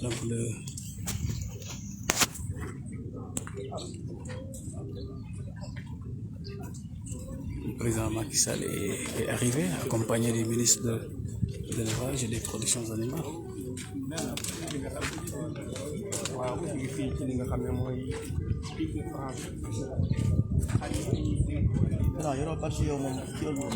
Donc le président Macky Sall est arrivé accompagné du ministre de l'élevage et des productions animales. waaw ñu ngi fii ci li nga xam ne mooy fii ci France. non yoroo parce que yow moom ci yoon moom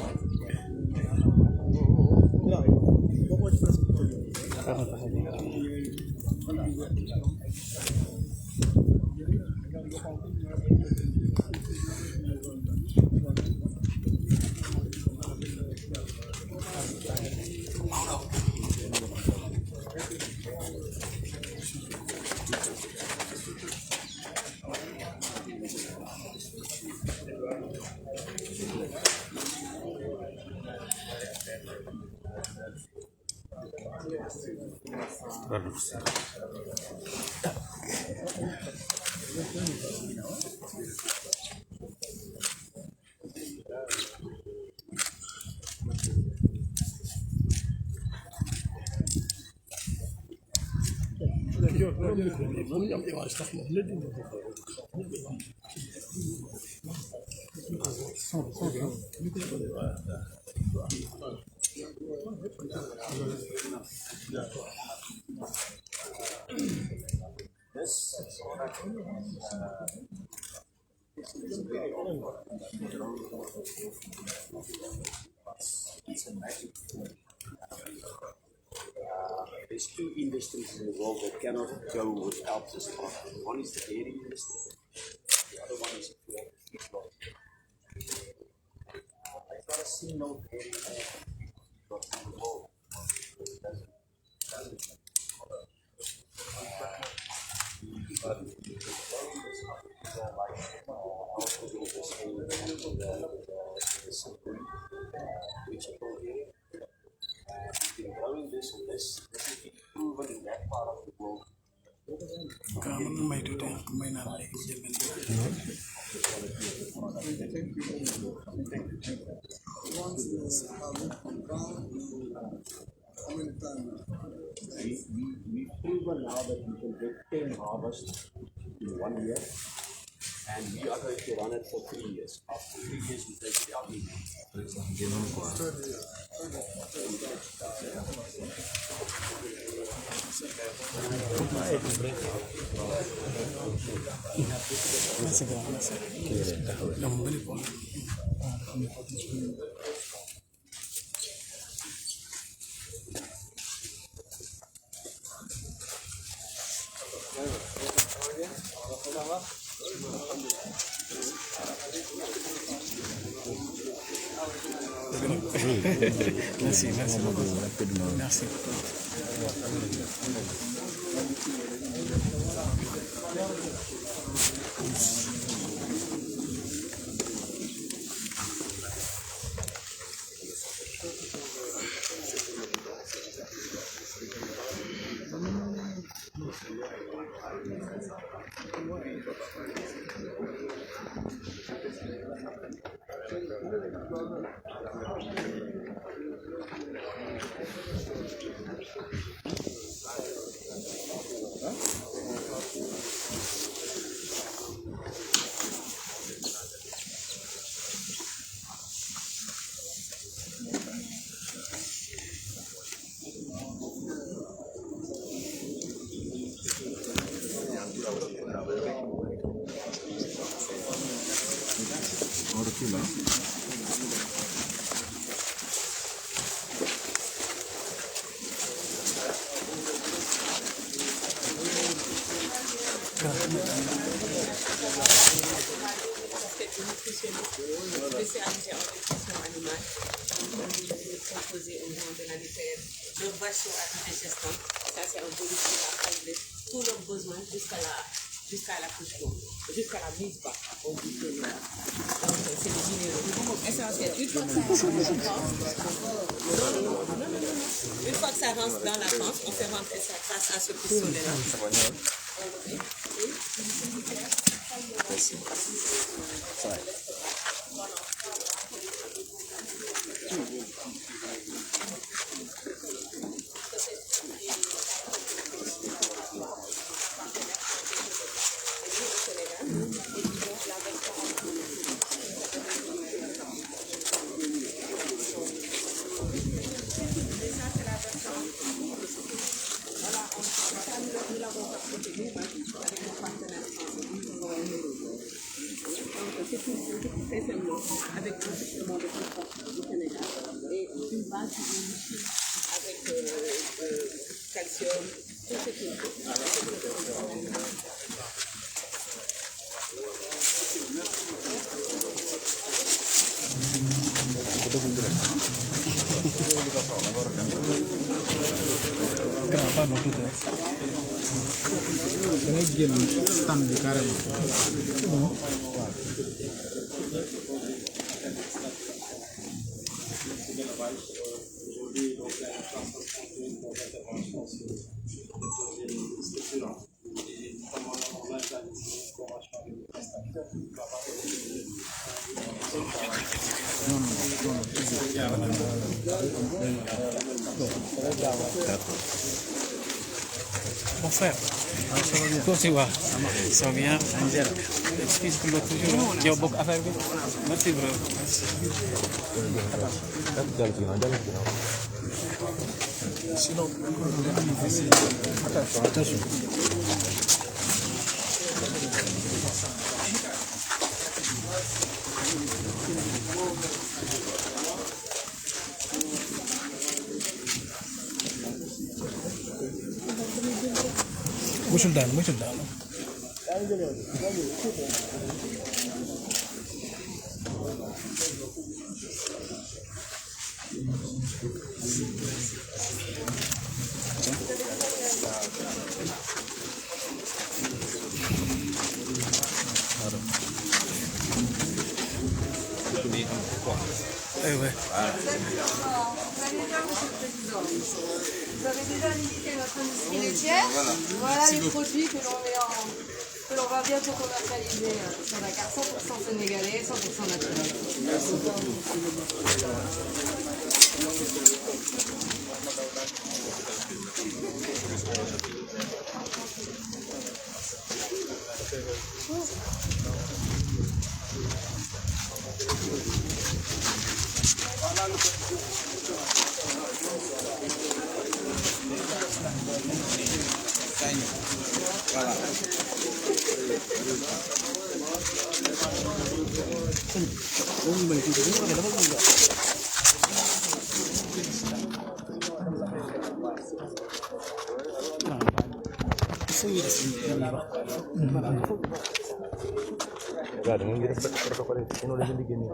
There's two industries in the world that cannot go without this product. One is the dairy industry, the other one is the feedlot. I've not seen no dairy industry in the world. It doesn't but vegetable dairy. We've been growing this and this has been proven in that part of the world. We've proven now that we can get 10 harvests in 1 year, and we are going to run it for 3 years. After 3 years, we take it out again. Merci, merci beaucoup. Merci. Spécialisé en nutrition animale, composé au nom de la DPM, de vaches à digestante. Ça, c'est un produit qui va combler tous leurs besoins jusqu'à l'accouchement, jusqu'à la mise bas. C'est des minéraux essentiels. Une fois que ça rentre dans la panse, on fait rentrer ça grâce à ce pistolet-là. Très simplement, avec justement des composants du Sénégal et une base avec calcium, tout ce qu'il faut. Aujourd'hui, donc, la France a fait une intervention sur le projet structurant. Et notamment, on a planifié une convention avec le prestataire qui va Mon frère, comment tu vas? Ça va bien? Excuse pour l'autre jour. Il y a beaucoup d'affaires. Merci, bro. Sinon, attention. Musul daal. Ouais. Vous avez déjà visité notre industrie laitière. Voilà les produits que l'on va bientôt commercialiser sur Dakar, 100% sénégalais, 100% naturel. Merci Gak, dengan kita sebagai protokol itu, ini udah begini,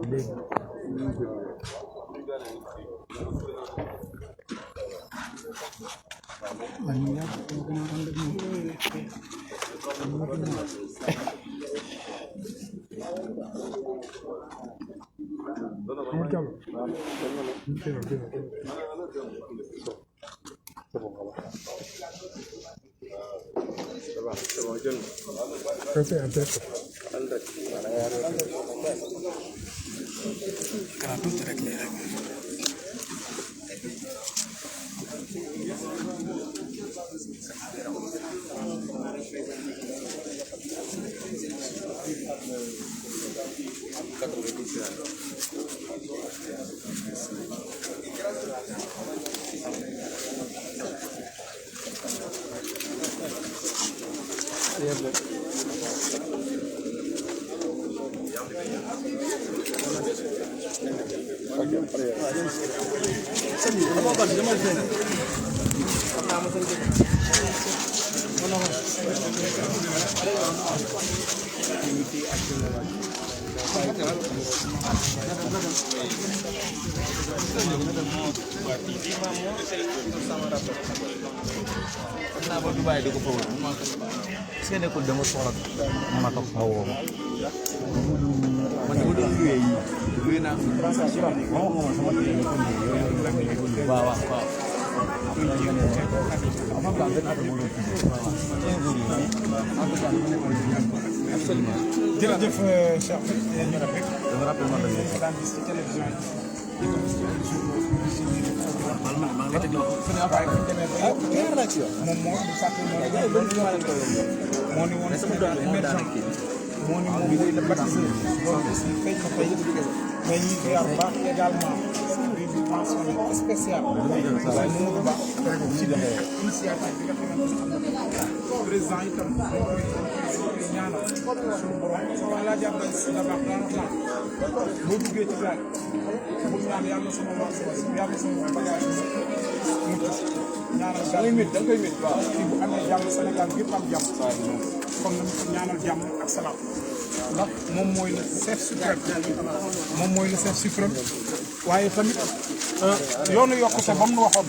Kenapa Dubai itu kepulauan? Sini aku dengar soal mata kau. man dama doon luwee yi luwee naa ko transaction bi moom nga sama téléphone ko nii yooyu waaw waaw waaw am na benn affaire moo doon absolument jërëjëf Cheikh ñu rek dama rappel man la daan gis ci télévision yi moom moo di sàkk moo ni woon Sénégal émergent moo ni moom mooy le baptiseur loolu aussi feeñ na tey mais ñuy ziar bu baax également di mentionné spécial waaye Mamadou Ba ci initiative bi nga xamante ne président itam ñaanal suñu borom sama laa jàppale si d'abord daan wax naa boo duggee ci gaal bu ñaan yàlla sama wax yàlla sama bagage mu ñaanal gaal da nga koy mit waaw fii bu amee jàmm Sénégal gépp am jàmm kon nañu ko ñaanal jàmm ak salaam ndax moom mooy le chef suprême moom mooy le chef suprême waaye tamit yoonu yokkute ba mu nu waxoon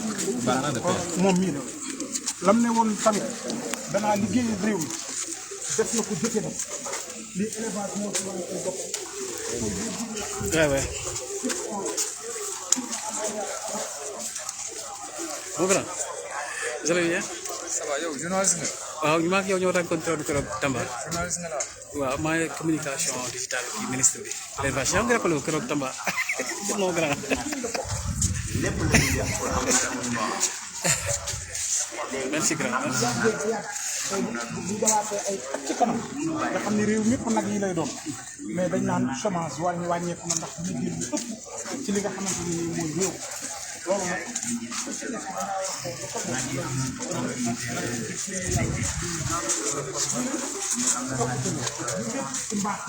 moom mii lam ne woon tamit danaa liggéey réew mi def na ko jëfe na lii élevage moo ci war a koy bokk. Ouais. Mon grand, vous allez bien? Ça va, yow journaliste nga. waaw maa ngi yow ñoo rencontré woon keroog Tamba. Journaliste nga la. waaw maa ngi communication digitale bi ministre bi. élevage yaa ngi rappelé wu keroog Tamba mon grand. merci grand merci. bu jalaatee ay ci kanam nga xam ne réew mépp nag yi lay doon mais dañ naan chômage wàññeeku na ndax ñu jël lu ëpp ci li nga xamante ni mooy réew loolu nag ci mbaax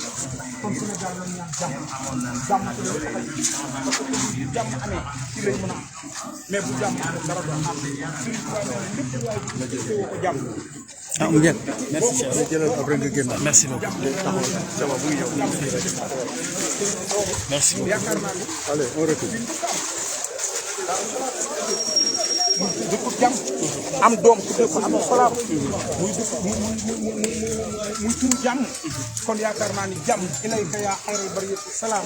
kon Sénégal lañ ñaan jàmm ci la jàmm amee ci lay mën a am mais bu jàmm amee dara du am lépp waay ko jàmm ah Ndiaye merci Cheikh. jëlal après nga génn merci beaucoup. merci beaucoup. allez on retourne dëkku jàmm am doom ku dëkk am salaam muy dëkk muy turu jàmm kon yaakaar naa ni jàmm ilayka yaa xayral bariyati salaam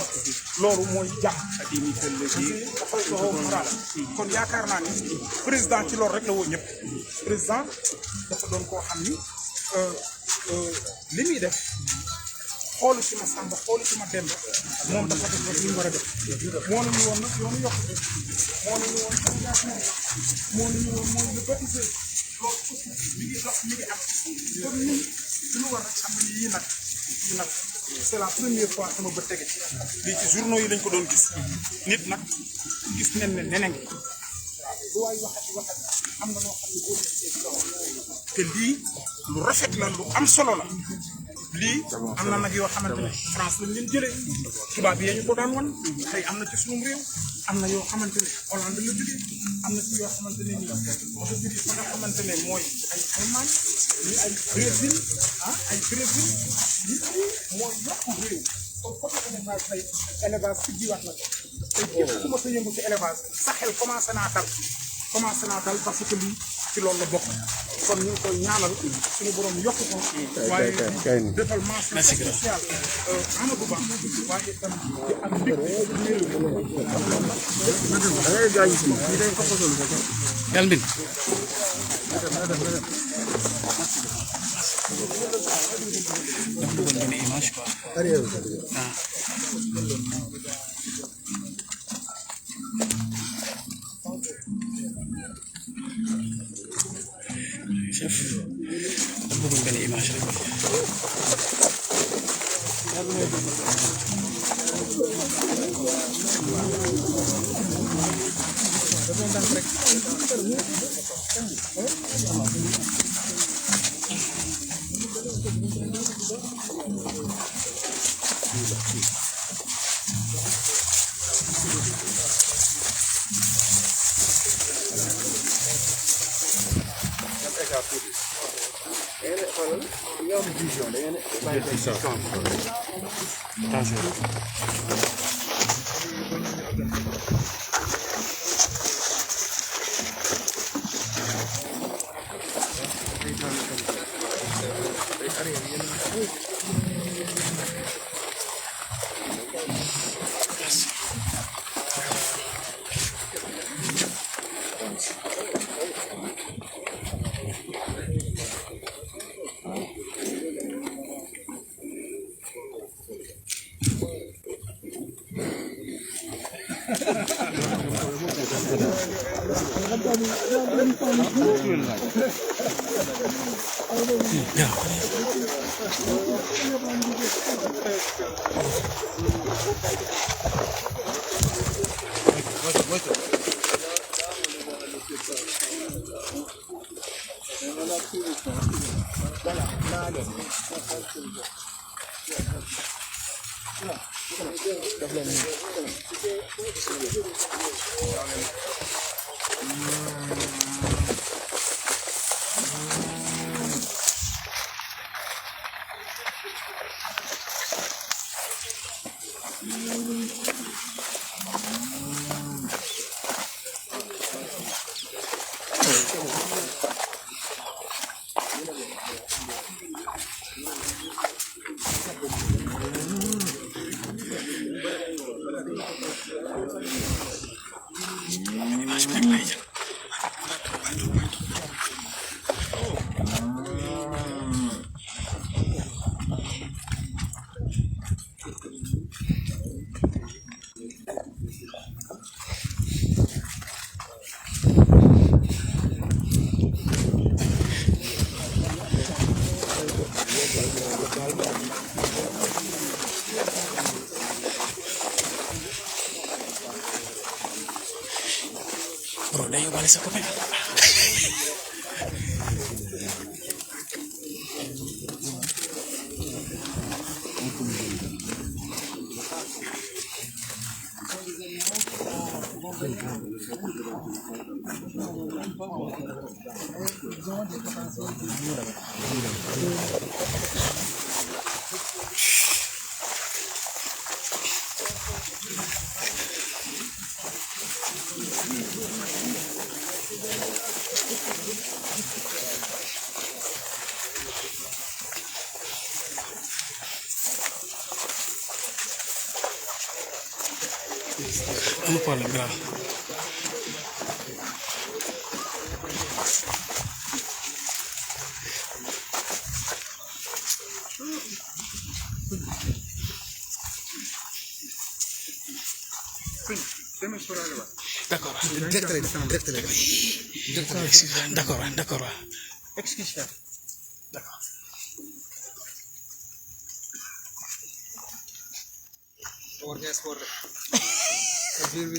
loolu mooy jàmm kon yaakaar naa ni président ci loolu rek la woo ñëpp président dafa doon koo xam ni li muy def xoolu ci ma Samba xoolu ci ma Demba moom dafa def rek li mu war a def moo nañu woon nag yoonu yokkute moo nañu woon communication moo nañu woon mooy le baptisé loolu aussi mi ngi dox mi ngi am kon ñun suñu war rek xam ne yii nag c'est la première fois sama bët tege lii ci journaux yi lañ ko doon gis nit nag gis nen ne neneen ngi lu waay waxati am na noo xam ne boo te lii lu rafet la lu am solo la lii am na nag yoo xamante ne France lañ leen jëlee tubaab yi ñu ko daan wan tey am na ci sunum réew am na yoo xamante ne Hollande la jógee am na ci yoo xamante ne nii dafa jógee fa nga xamante ne mooy ay Allemagne ñi ay Brésil ay Brésil nit ñi mooy yokku réew kon foog nga élevage tey élevage si jiwaat na ko tey képp ku ma sa yëngu ci élevage sa xel commencé naa dal parce que lii ci loolu la bokk kon ñu ngi koy ñaanal suñu borom yokk ko waaye defal mention spéciale Amadou Ba waaye itam ak Galbin. dafa bëggoon benn image quoi. ah. chef dafa bëggoon benn image rek. Bro, day yóbbaale sa copain. Amul problème grave. D'accord. D'accord, d'accord. Excuse-moi. D'accord.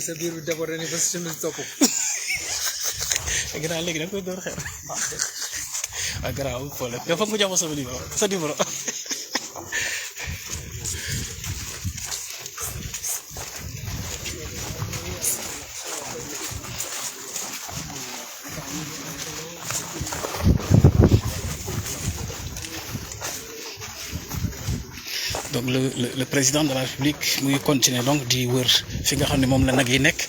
sa biir bi d'abord ni ba si chemise topp. Gannaaw léegi da nga koy door xel. Waaw gannaaw problème yow foog nga jox ma sama numéro sa numéro. Donc le président de la République muy continuer donc di wër fi nga xam ne moom la nag yi nekk.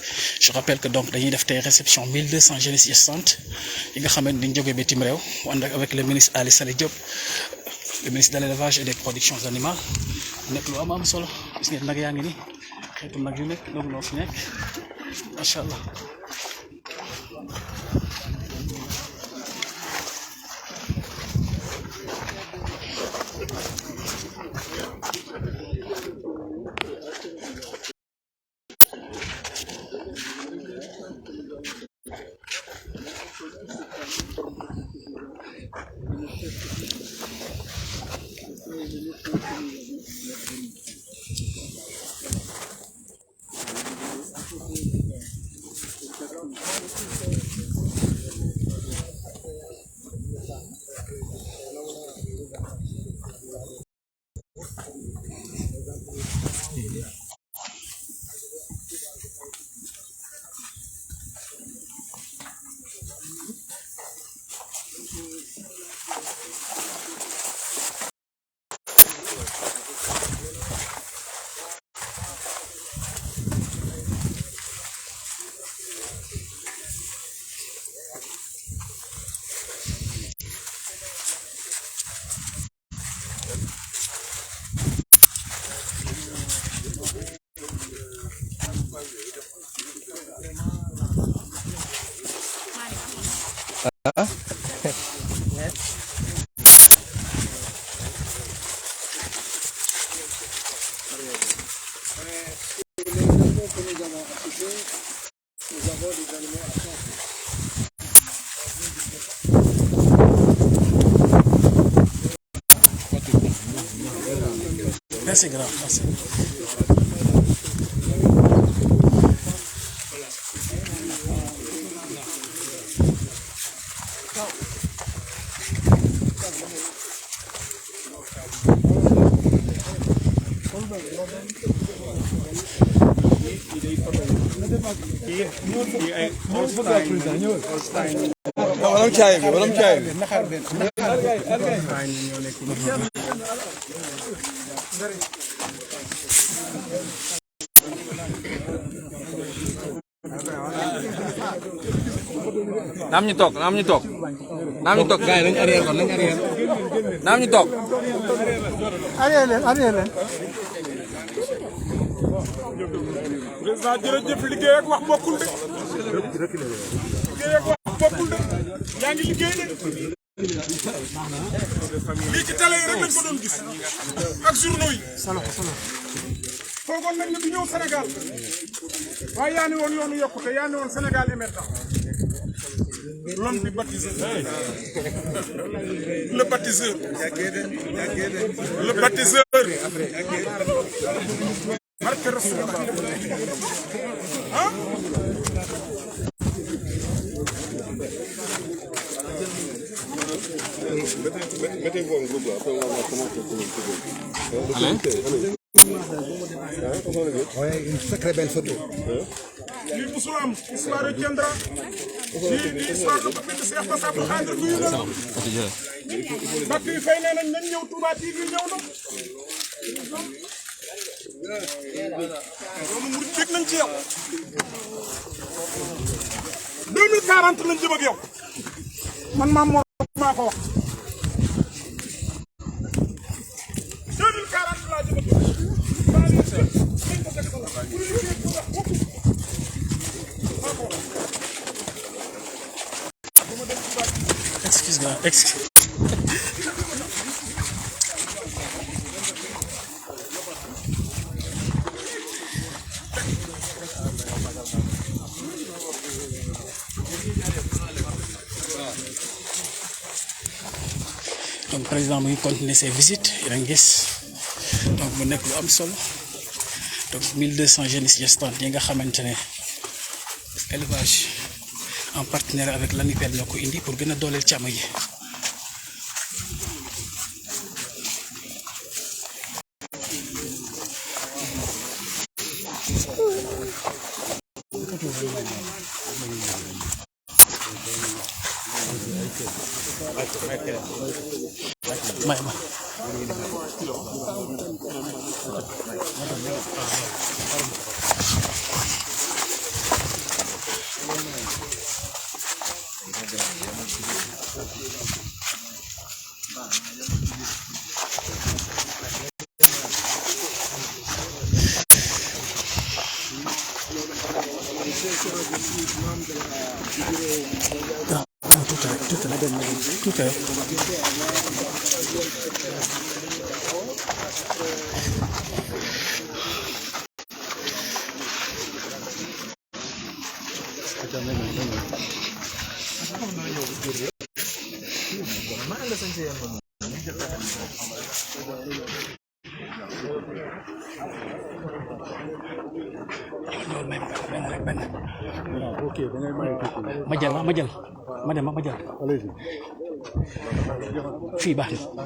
Je rappelle que donc dañuy def tey réception 1200 jeunes gestantes yi nga xamante ni ñu jógee bitim réew ànd ak avec le ministre Ali Saleh Diop le ministre de l'élevage et des productions animales nekk lu am solo gis ngeen nag yaa ngi ni xeetu nag yu nekk donc noo fi nekk macha allah. nous avons des animaux à faire. Merci grand, merci. walam caay bi walam caay bi naam ñu toog naam ñu toog naam ñu toog gars yi nañ arrière kon nañ arrière naam ñu toog Arrière leen. président jërëjëf liggéey ak wax bokkul de. liggéey ak wax bokkul de. yaa ngi liggéey de. lii ci télé yi rek lañ ko doon gis. ak journaux yi. foogoon nañ ne du ñëw Sénégal. waaye yaa ni woon yoonu yokkute yaa ni woon Sénégal émergent. l'homme du baptiseur. le baptiseur. le baptiseur. Marque Rasulullah. Hein? Mettez-vous en groupe là, après on va voir comment Oui, une sacrée belle photo. lii musul am histoire retiendra. lii histoire du ko bind Cheikh Bass Abdou Khadre guy na. Mbacke yi fay nee nañ nañ ñëw Touba TV ñëw na. loolu mu dégg nañ ci yow. 2040 lañ jëm ak yow. man maa ko wax. 2040 laa jëm ak yow. Excuse-moi, excuse. Donc président mu ngi continuer ses visites yéen a ngi gis donc mu nekk lu am solo donc 1200 jeunes gestantes yi nga xamante ne élevage en partenariat avec l'ANIPEL ñoo ko indi pour gën a dooleel càmm yi. Tout à ma jël fii baax na.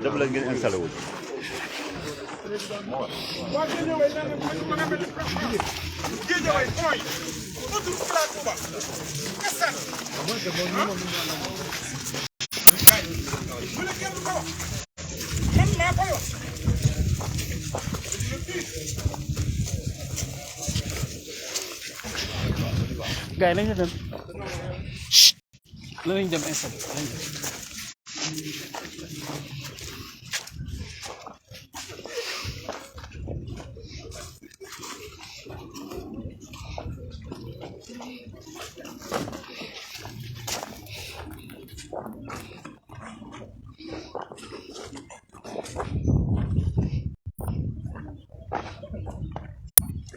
dem leen ngeen installé wu. waa Guédiawaye nee na ma nga mel ni Guédiawaye mooy autoroute Ila Touba stade bu la kenn ko wax man maa koy wax gars yi nañu dem chut nañu dem installé nañu dem.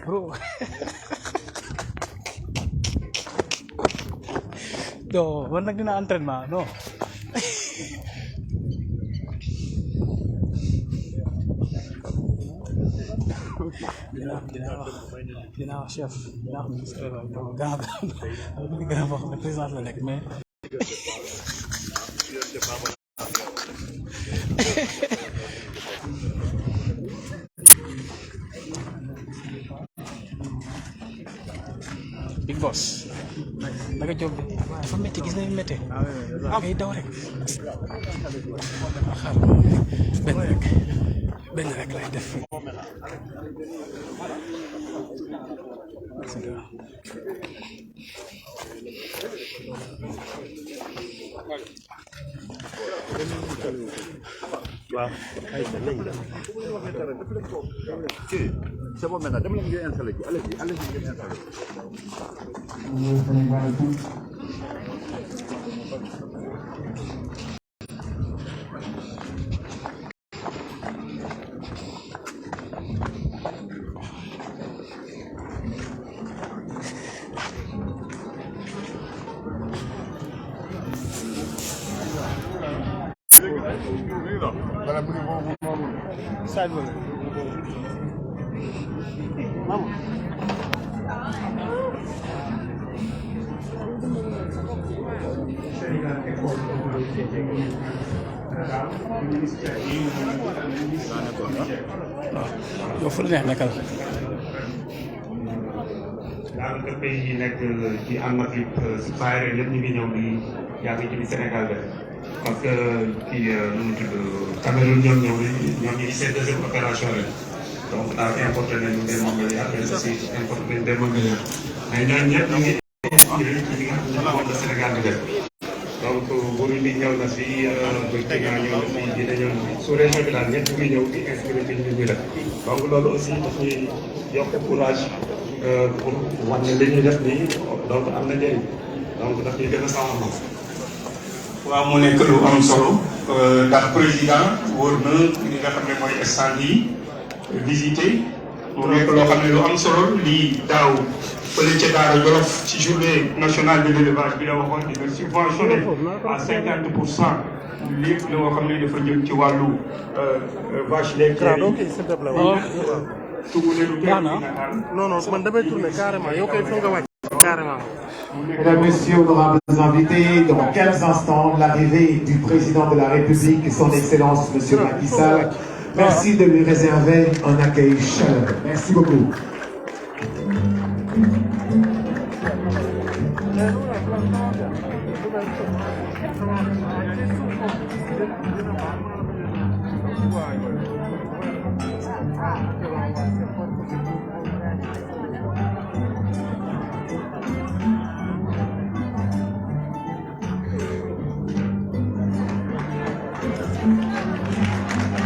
Bro. Non, man nag dina entraînement non. dinaa wax chef dinaa wax ministre gannaaw wax ne président la nekk mais. Big boss naka job bi dafa métti gis nañu métti ngay daw rek xaar benn rek lay def waaw ay nañ dem c'est bon maintenant dama leen ngeen installé ji allez-y ngeen installé yow fu la neex nekkal daanaka pays yi nekk ci en Afrique subsaharienne lépp ñu ngi ñëw di yàgg ci Sénégal def parce que kii nu mu tudd Cameroun ñoom ñi seen deuxième opération la donc daal importé nañu des Mongoliens yi après aussi importé nañu des Mongoliens mais ñooñu ñëpp ñu ngi ci li nga xam ne moom la Sénégal di def donc Burundi ñëw na fi Burkina ñëw na fi dina ñëw na fi sous région bi daal ñëpp ñu ngi ñëw di inscrire ci ñu def donc loolu aussi daf ñuy yokk courage pour wan ne li ñuy def nii donc am na njëriñ donc daf ñuy gën a sawar. waaw mu nekk lu am solo ndax président wóor na li nga xam ne mooy stand yi visité mu nekk loo xam ne lu am solo lii daaw fële ca Daara Jolof ci journée nationale de l'élevage bi la waxoon dina subventionné à 50% lépp loo xam ne dafa jëm ci wàllu vache laitière yi. Non, man damay tourner carrément yow kay foog nga wàcc carrément. Mesdames, Messieurs, honorables invités, dans quelques instants, l'arrivée du président de la République, son Excellence, Monsieur Macky Sall. Merci de lui réserver un accueil chaleureux. Merci beaucoup.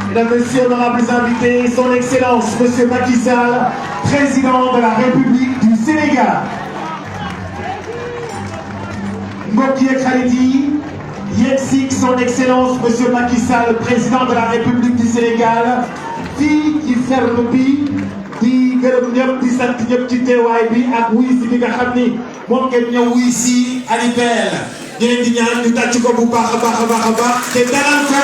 Mesdames, Messieurs, honorables invités, son Excellence, Monsieur Macky Sall, président de la République du Sénégal. mbokk yi ak xarit yi yegg si son Excellence, Monsieur Macky Sall, président de la République du Sénégal, fii ci ferme bi di gërëm ñëpp di sant ñëpp ci teewaay bi ak wuy si bi nga xam ni moom ngeen ñëw wuy si Alipel ngeen di ñaan ñu tàcc ko bu baax a baax a baax a baax te dalal ko.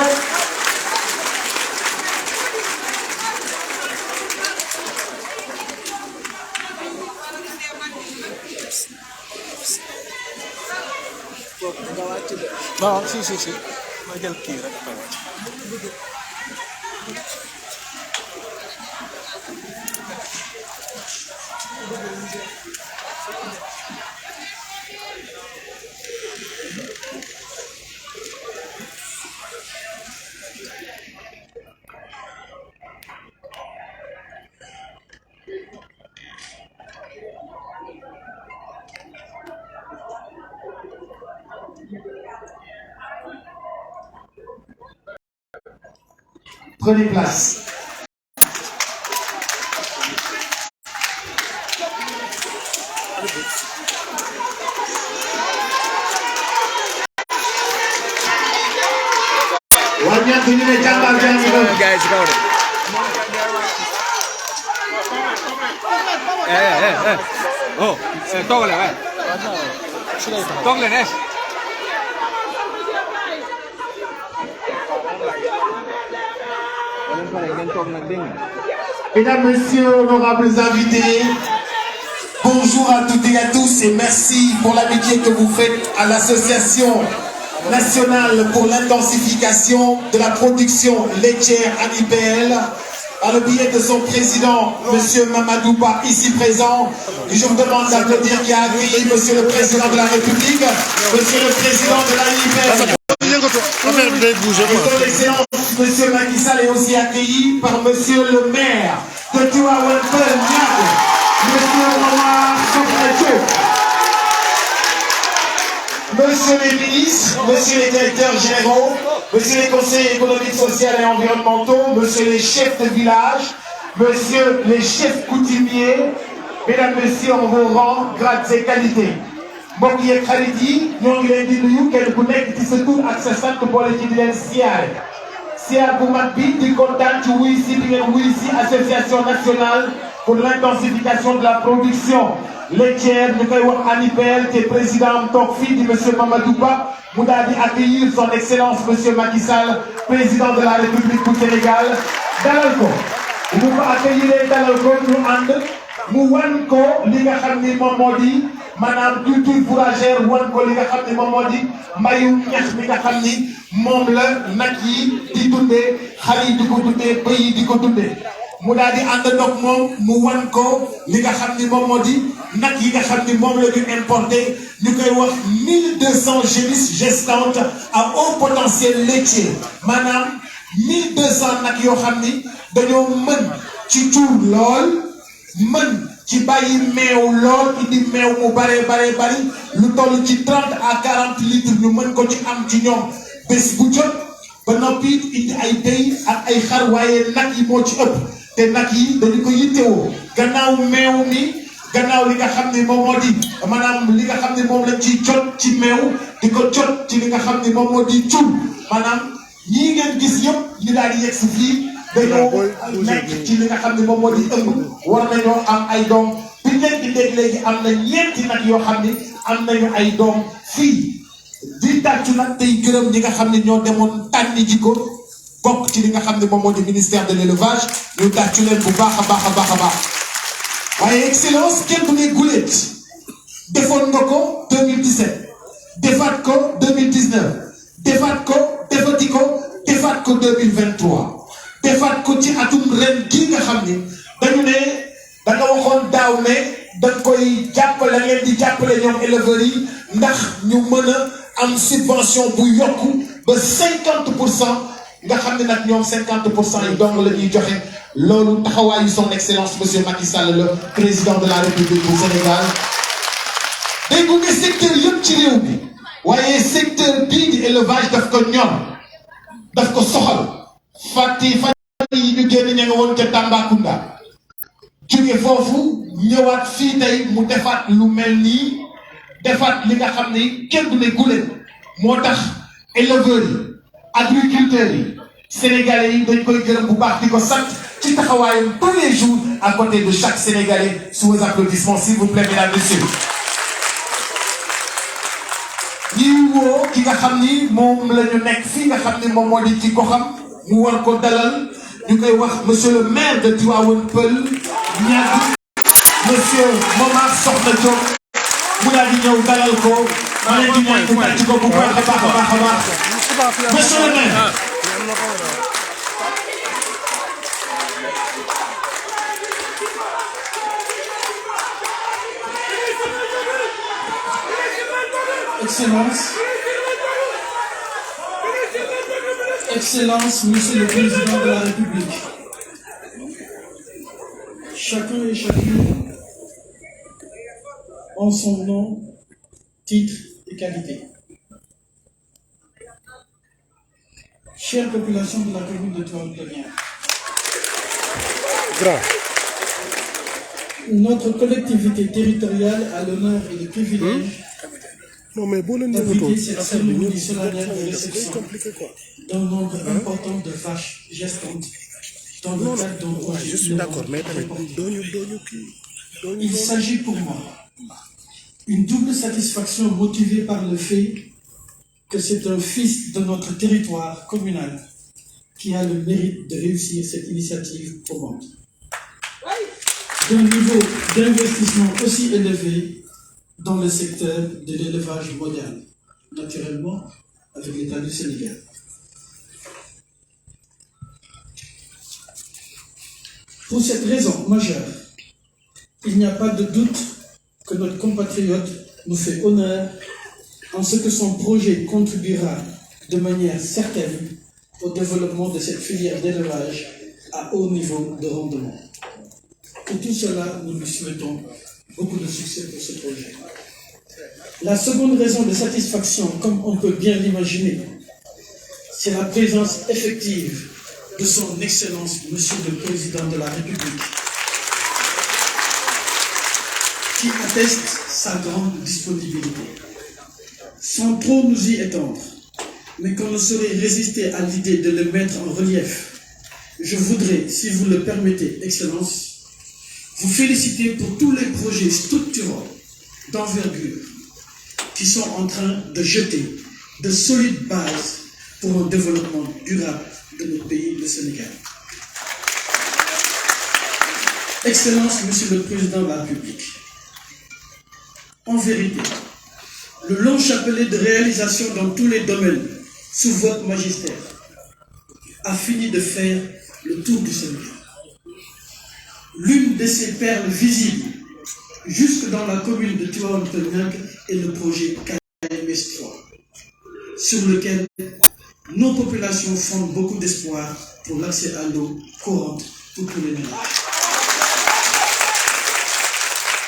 waaw si ma jël kii rek Prenez place. Oh, toogal waay. Toog leen Mesdames, Messieurs, honorables invités, bonjour à toutes et à tous et merci pour l'amitié que vous faites à l'Association nationale pour l'intensification de la production laitière ANIPL, par le biais de son président, M. Mamadouba, ici présent. Et je vous demande d'applaudir qui a accueilli M. le Président de la République, M. le Président de l'ANIPL. Son Excellence, M. Macky Sall est aussi accueilli par M. le maire de Tivaouane Peulh, M. Omar Sokhna. Monsieur les ministres, monsieur les directeurs généraux, monsieur les conseillers économiques, sociaux et environnementaux, monsieur les chefs de village, monsieur les chefs coutumiers, mesdames, messieurs, en vos rangs, grades et qualités. mbokk yeeg xarit yi ñoo ngi leen di nuyu kenn ku nekk ci sa tur ak sa sant boole ci di leen siyaare siyaar bu mag bi di kontaan ci wuy si bi ngeen wuy si association nationale pour l'intensification de la production laitière ñu koy wax ANIPL te président toog fii di monsieur Mamadou Ba mu daal di accueillir son excellence monsieur Macky Sall président de la République du Sénégal dalal ko bu ko accueillir dalal ko ñu ànd mu wan ko li nga xam ni moom moo di maanaam culture fourragère wan ko li nga xam ni moom moo di mbayu ñax mi nga xam ni moom la nag yi di dundee xar yi di ko dundee bëy yi di ko dundee mu daal di ànd ndox moom mu wan ko li nga xam ni moom moo di nag yi nga xam ni moom la ñu importé ñu koy wax 1200 génisses gestantes à haut potentiel laitier maanaam 1200 nag yoo xam ni dañoo mën ci jur lool mën ci bàyyi meew lool indi meew mu bare bari lu toll ci 30 à 40 litres ñu mën ko ci am ci ñoom bés bu jot ba noppi indi ay béy ak ay xar waaye nag yi moo ci ëpp te nag yi dañu ko yittewoo gannaaw meew mi gannaaw li nga xam ni moom moo di maanaam li nga xam ni moom lañ ciy jot ci meew di ko jot ci li nga xam ni moom moo di jur maanaam ñii ngeen gis yëpp ñu daal di yegg si fii dañoo nekk ci li nga xam ne moom moo di ëmb war nañoo am ay doom bi ngeen di dégg léegi am na ñeenti nag yoo xam ni am nañu ay doom fii di tàccu nag tey gërëm ñi nga xam ne ñoo demoon tànni ji ko bokk ci li nga xam ne moom moo di ministère de l'élevage ñu tàccu leen bu baax a baax waaye excellence kenn du ne guléet defoon nga ko 2017 defaat ko 2019 defaat ko defati ko defaat ko 2023 defaat ko ci atum ren gii nga xam ni dañu ne da nga waxoon daaw ne da koy jàppale leen di jàppale ñoom éleveurs yi ndax ñu mën a am subvention bu yokku ba 50% nga xam ne nag ñoom 50% yi dong la ñuy joxe loolu taxawaayu son excellence monsieur Macky Sall le président de la République du Sénégal day gunge secteur yëpp ci réew bi waaye secteur bii di élevage daf ko ñor daf ko soxal. fan yi ñu génn ña nga woon ca Tambacounda jóge foofu ñëwaat fii tey mu defaat lu mel nii defaat li nga xam ne kenn du ne guleen moo tax éleveurs yi agriculteurs yi sénégalais yi dañ koy gërëm bu baax di ko sant ci taxawaayam tous les jours à côté de chaque sénégalais sous vos applaudissements s'il vous plaît mesdames messieurs ñi woo ki nga xam ni moom la ñu nekk fii nga xam ni moom moo di ci goxam mu war ko dalal ñu koy wax monsieur le maire de Tivaouane Peulh ñaar monsieur Momar Sokhna Diop mu daal di ñëw dalal ko ma leen di ñaan mu tàcc ko bu baax a baax monsieur le maire. Excellence, Monsieur le Président de la République, chacun et chacune en son nom, titre et qualité. Chère population de la commune de Tivaouane-Peulh-Niaga, notre collectivité territoriale a l'honneur et le privilège d'inviter cette cérémonie solennelle de réception d'un nombre important de vaches gestantes dans le cadre d'un projet. Je suis d'accord, mais il s'agit pour moi une double satisfaction motivée par le fait que c'est un fils de notre territoire communal qui a le mérite de réussir cette initiative probante. D'un niveau d'investissement aussi élevé dans le secteur de l'élevage moderne, naturellement avec l'État du Sénégal. Pour cette raison majeure, il n'y a pas de doute que notre compatriote nous fait honneur en ce que son projet contribuera de manière certaine au développement de cette filière d'élevage à haut niveau de rendement. Pour tout cela, nous lui souhaitons beaucoup de succès pour ce projet. La seconde raison de satisfaction, comme on peut bien l'imaginer, c'est la présence effective de son Excellence, Monsieur le Président de la République, qui atteste sa grande disponibilité. Sans trop nous y étendre, mais qu'on ne saurait résister à l'idée de le mettre en relief, je voudrais, si vous le permettez, Excellence, vous féliciter pour tous les projets structurants d'envergure qui sont en train de jeter de solides bases pour un développement durable de notre pays, le Sénégal. Excellence, Monsieur le Président de la République, en vérité, le long chapelet de réalisation dans tous les domaines sous votre magistère a fini de faire le tour du Sénégal. L'une de ces perles visibles, jusque dans la commune de Tivaouane-Peulh-Niaga, est le projet KMS3, sur lequel nos populations fondent beaucoup d'espoir pour l'accès à l'eau courante pour tous les ménages.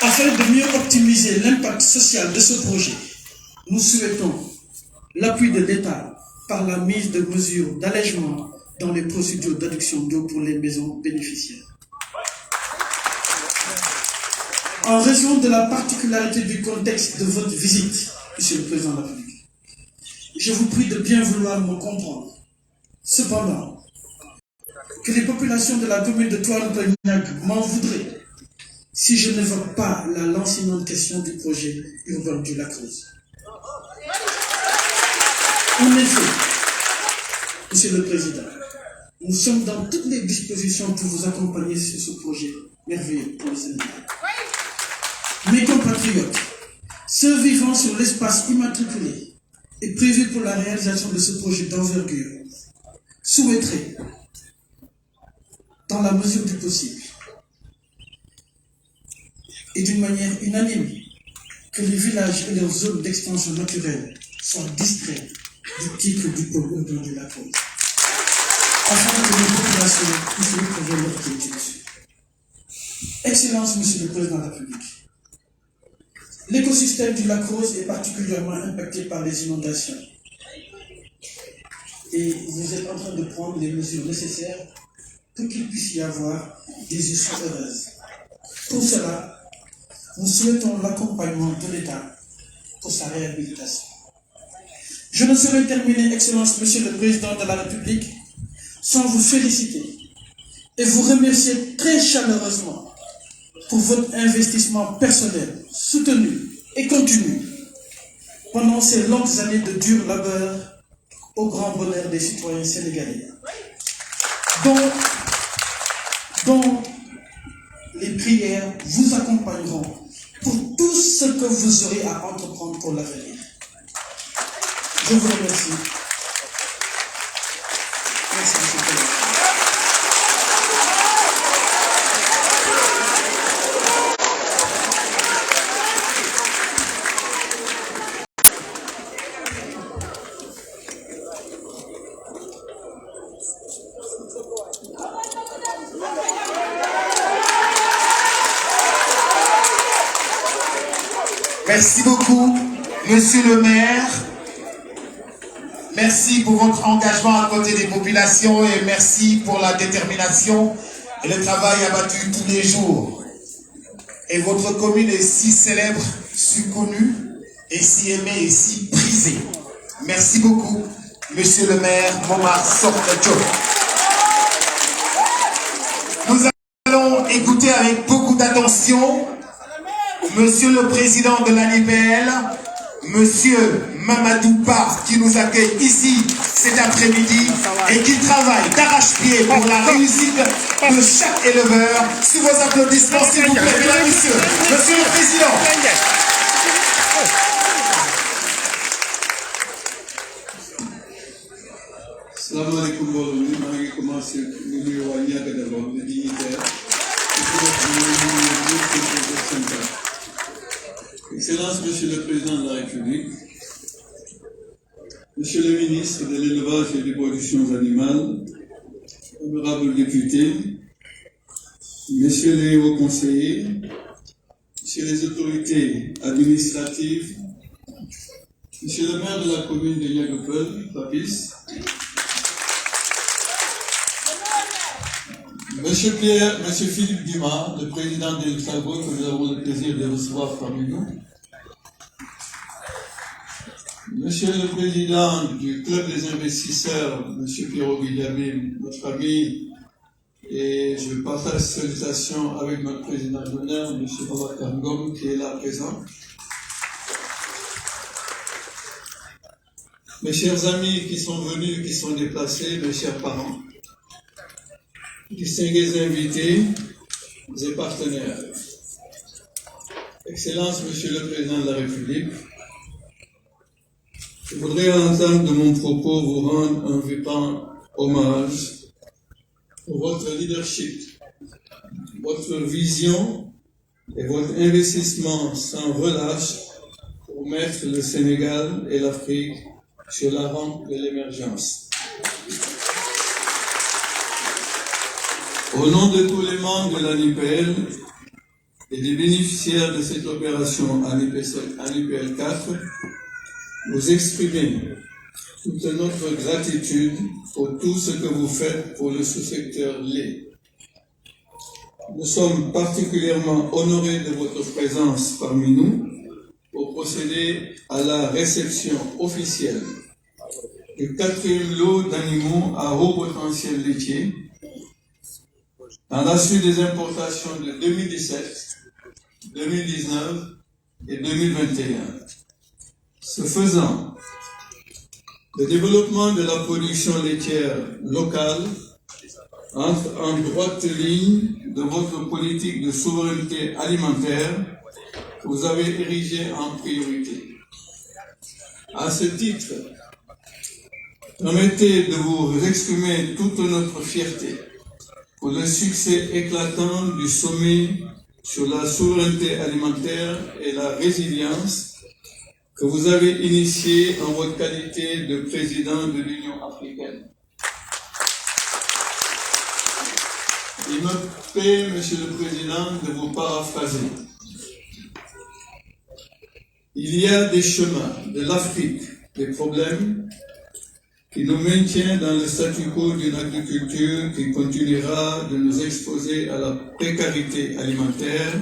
Afin de mieux optimiser l'impact social de ce projet, nous souhaitons l'appui de l'État par la mise de mesures d'allègement dans les procédures d'adduction d'eau pour les maisons bénéficiaires. En raison de la particularité du contexte de votre visite, Monsieur le Président de la République, je vous prie de bien vouloir me comprendre. Cependant, que les populations de la commune de Tivaouane-Peulh-Niaga m'en voudraient si je n'évoque pas la lancinante question du projet urbain du Lac Rose. En effet, Monsieur le Président, nous sommes dans toutes les dispositions pour vous accompagner sur ce projet merveilleux pour le Sénégal. Mes compatriotes, ceux vivant sur l'espace immatriculé et prévu pour la réalisation de ce projet d'envergure, souhaiteraient, dans la mesure du possible, et d'une manière unanime, que les villages et leurs zones d'extension naturelle soient distraits du titre du pôle urbain du Lac Rose, afin que les populations puissent retrouver leur quiétude. Excellence, Monsieur le Président de la République, l'écosystème du Lac Rose est particulièrement impacté par les inondations. Et vous êtes en train de prendre les mesures nécessaires pour qu'il puisse y avoir des issues heureuses. Pour cela, nous souhaitons l'accompagnement de l'État pour sa réhabilitation. Je ne saurais terminer, Excellence, Monsieur le Président de la République, sans vous féliciter et vous remercier très chaleureusement pour votre investissement personnel, soutenu et continu pendant ces longues années de dur labeur au grand bonheur des citoyens sénégalais, dont les prières vous accompagneront pour tout ce que vous aurez à entreprendre pour l'avenir. Je vous remercie. Merci, Monsieur le Président. Merci beaucoup, Monsieur le maire. Merci pour votre engagement à côté des populations et merci pour la détermination et le travail abattu tous les jours. Et votre commune est si célèbre, si connue, et si aimée et si prisée. Merci beaucoup, Monsieur le maire Momar Sokne-Diop. Nous allons écouter avec beaucoup d'attention Monsieur le Président de l'ANIPL, Monsieur Mamadou Ba, qui nous accueille ici cet après-midi et qui travaille d'arrache-pied pour la réussite de chaque éleveur. Sous vos applaudissements, s'il vous plaît, mesdames et messieurs. Monsieur le Président. Salam alaikum mbooloo mi maa ngi commencé di nuyu waa Niaga d'abord le dignitaire Excellence Monsieur le Président de la République, Monsieur le ministre de l'Élevage et des Productions Animales, honorables députés, Messieurs les hauts conseillers, Messieurs les autorités administratives, Monsieur le maire de la commune de Niaga-Peulh, Papis, Monsieur Pierre, Monsieur Philippe Dumas, le président de l'Utalgo, que nous avons le plaisir de recevoir parmi nous. Monsieur le président du club des investisseurs, Monsieur Pierrot Guillermin, notre ami, et je partage salutations avec notre président d'honneur, Monsieur Babacar Ngom, qui est là présent. Mes chers amis qui sont venus, qui sont déplacés, mes chers parents, distingués invités et partenaires. Excellence, Monsieur le Président de la République, je voudrais à l'entame de mon propos vous rendre un vibrant hommage pour votre leadership, votre vision et votre investissement sans relâche pour mettre le Sénégal et l'Afrique sur la rampe de l'émergence. Au nom de tous les membres de l'ANIPL et des bénéficiaires de cette opération ANIPL 4, vous exprimez toute notre gratitude pour tout ce que vous faites pour le sous-secteur lait. Nous sommes particulièrement honorés de votre présence parmi nous pour procéder à la réception officielle du 4e lot d'animaux à haut potentiel laitier dans la suite des importations de 2017, 2019 et 2021. Ce faisant, le développement de la production laitière locale entre en droite ligne de votre politique de souveraineté alimentaire que vous avez érigée en priorité. À ce titre, permettez de vous exprimer toute notre fierté pour le succès éclatant du sommet sur la souveraineté alimentaire et la résilience que vous avez initié en votre qualité de président de l'Union africaine. Il me plaît, Monsieur le Président, de vous paraphraser. Il y a des chemins de l'Afrique, des problèmes qui nous maintient dans le statu quo d'une agriculture qui continuera de nous exposer à la précarité alimentaire,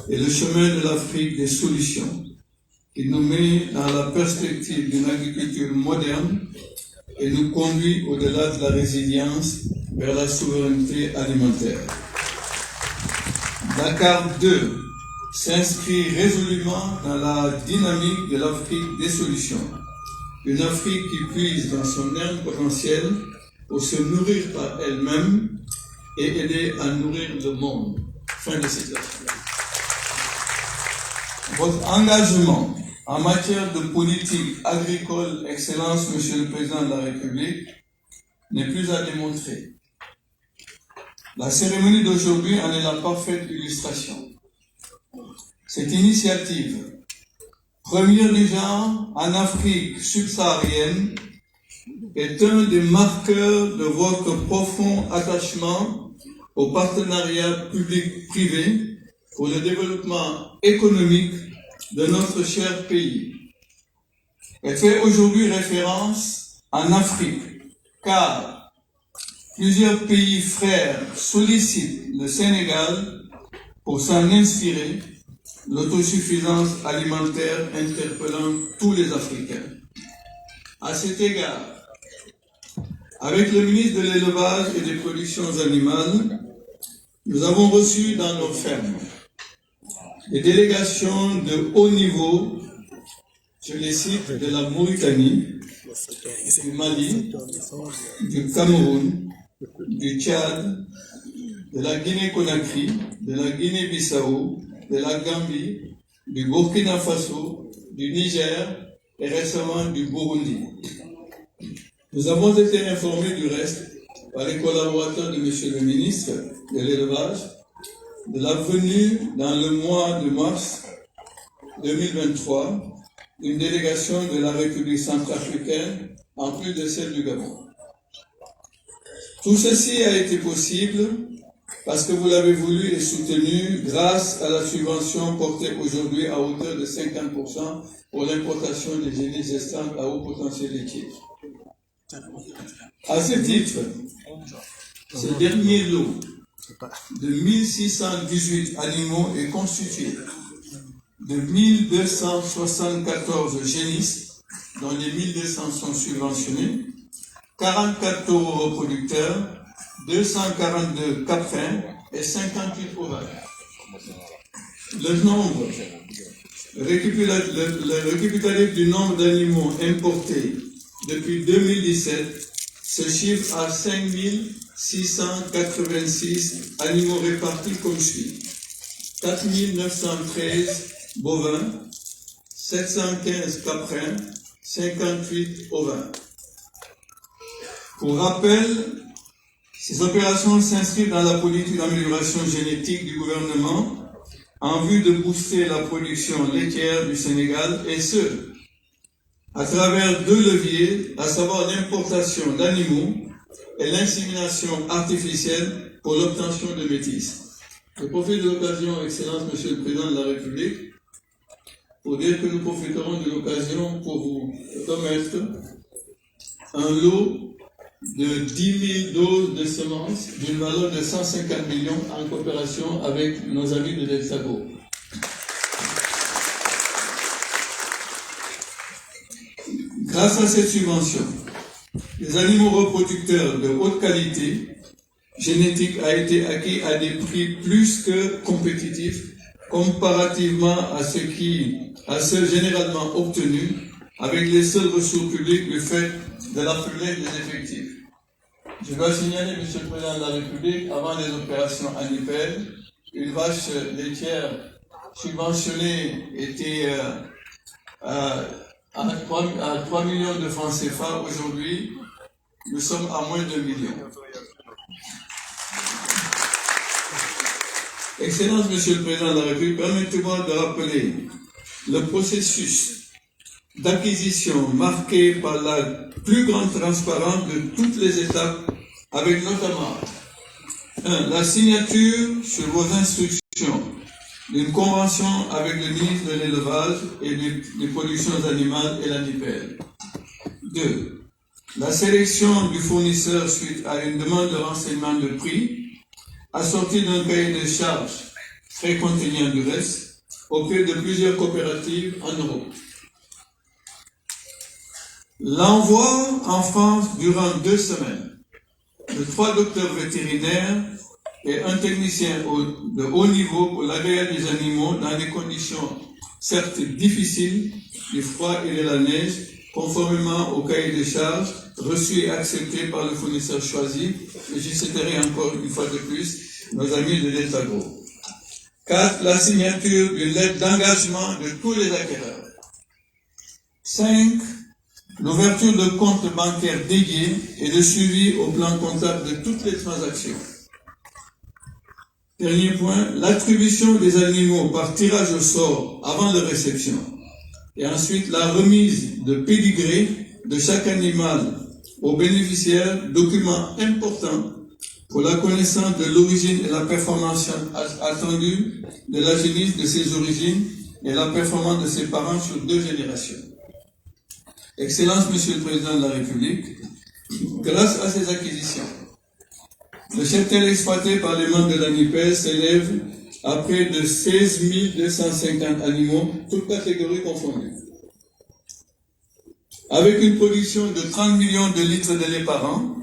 et le chemin de l'Afrique des solutions qui nous met dans la perspective d'une agriculture moderne et nous conduit au-delà de la résilience vers la souveraineté alimentaire. Dakar 2 s'inscrit résolument dans la dynamique de l'Afrique des solutions. Une Afrique qui puise dans son énorme potentiel pour se nourrir par elle-même et aider à nourrir le monde. Fin de citation. Votre engagement en matière de politique agricole, Excellence, Monsieur le Président de la République, n'est plus à démontrer. La cérémonie d'aujourd'hui en est la parfaite illustration. Cette initiative, première du genre en Afrique subsaharienne, est un des marqueurs de votre profond attachement au partenariat public-privé pour le développement économique de notre cher pays. Elle fait aujourd'hui référence en Afrique, car plusieurs pays frères sollicitent le Sénégal pour s'en inspirer, l'autosuffisance alimentaire interpellant tous les Africains. À cet égard, avec le ministre de l'Élevage et des Productions Animales, nous avons reçu dans nos fermes des délégations de haut niveau, je les cite, de la Mauritanie, du Mali, du Cameroun, du Tchad, de la Guinée-Conakry, de la Guinée-Bissau, de la Gambie, du Burkina Faso, du Niger et récemment du Burundi. Nous avons été informés du reste par les collaborateurs de M. le ministre de l'Élevage de la venue dans le mois de mars 2023 d'une délégation de la République centrafricaine en plus de celle du Gabon. Tout ceci a été possible parce que vous l'avez voulu et soutenu grâce à la subvention portée aujourd'hui à hauteur de 50% pour l'importation des génies gestantes à haut potentiel laitier. À ce titre, ce dernier lot de 1618 animaux est constitué de 1274 génisses, dont les 1200 sont subventionnés, 44 taureaux reproducteurs, 242 caprins et 58 ovaires. Le nombre récapitulatif du nombre d'animaux importés depuis 2017 se chiffre à 5686 animaux répartis comme suit: 4913 bovins, 715 caprins, 58 ovins. Pour rappel, ces opérations s'inscrivent dans la politique d'amélioration génétique du gouvernement en vue de booster la production laitière du Sénégal, et ce, à travers deux leviers, à savoir l'importation d'animaux et l'insémination artificielle pour l'obtention de métis. Je profite de l'occasion, Excellence, Monsieur le Président de la République, pour dire que nous profiterons de l'occasion pour vous remettre un lot de 10 000 doses de semences d'une valeur de 150 millions en coopération avec nos amis de l'Hexagone. Grâce à cette subvention, les animaux reproducteurs de haute qualité génétique a été acquis à des prix plus que compétitifs comparativement à ceux généralement obtenus avec les seules ressources publiques du fait de la faiblesse des effectifs. Je dois signaler, Monsieur le Président de la République, avant les opérations annuelles, une vache laitière subventionnée était à 3 millions de francs CFA. Aujourd'hui, nous sommes à moins de 1 million. Excellence, Monsieur le Président de la République, permettez-moi de rappeler le processus d'acquisition marqué par la plus grande transparence de toutes les étapes, avec notamment 1. La signature sur vos instructions d'une convention avec le ministre de l'Élevage et des Productions Animales et la NIPEL. 2. La sélection du fournisseur suite à une demande de renseignement de prix, assortie d'un cahier de charges très contraignant du reste, auprès de plusieurs coopératives en Europe. L'envoi en France durant 2 semaines de 3 docteurs vétérinaires et un technicien de haut niveau pour l'agrégat des animaux dans des conditions certes difficiles, du froid et de la neige, conformément au cahier de charges reçu et accepté par le fournisseur choisi, et j'y citerai encore une fois de plus nos amis de l'Hexagone. 4. La signature d'une lettre d'engagement de tous les acquéreurs. 5. L'ouverture de comptes bancaires dédiés et de suivi au plan comptable de toutes les transactions. Dernier point, l'attribution des animaux par tirage au sort avant leur réception. Et ensuite, la remise de pédigré de chaque animal aux bénéficiaires, document important pour la connaissance de l'origine et la performance attendue de la génisse de ses origines et la performance de ses parents sur 2 générations. Excellence, Monsieur le Président de la République, grâce à ces acquisitions, le cheptel exploité par les membres de l'ANIPES s'élève à près de 16 250 animaux, toutes catégories confondues. Avec une production de 30 millions de litres de lait par an,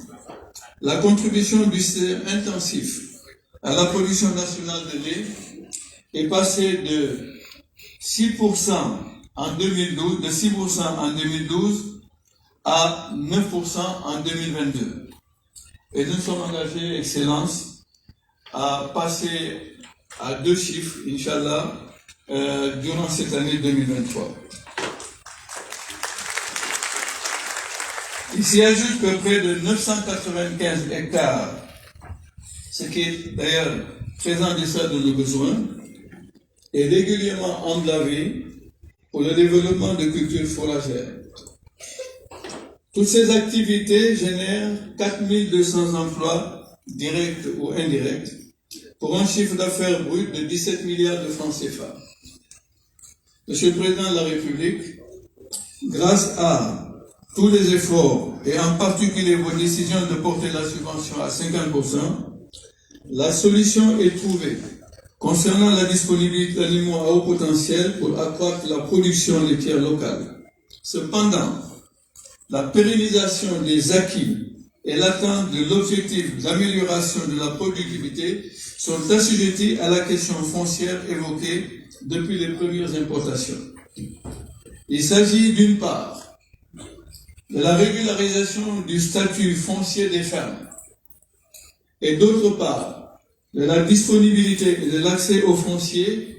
la contribution du système intensif à la production nationale de lait est passée de 6% en 2012, à 9% en 2022. Et nous sommes engagés, Excellence, à passer à 2 chiffres, Inch'Allah, durant cette année 2023. Il s'y ajoute que près de 995 hectares, ce qui est d'ailleurs très en deçà de nos besoins, est régulièrement enclavé pour le développement de cultures fourragères. Toutes ces activités génèrent 4200 emplois directs ou indirects pour un chiffre d'affaires brut de 17 milliards de francs CFA. Monsieur le Président de la République, grâce à tous les efforts et en particulier vos décisions de porter la subvention à 50%, la solution est trouvée concernant la disponibilité d'animaux à haut potentiel pour accroître la production laitière locale. Cependant, la pérennisation des acquis et l'atteinte de l'objectif d'amélioration de la productivité sont assujettis à la question foncière évoquée depuis les premières importations. Il s'agit d'une part de la régularisation du statut foncier des fermes et d'autre part de la disponibilité et de l'accès au foncier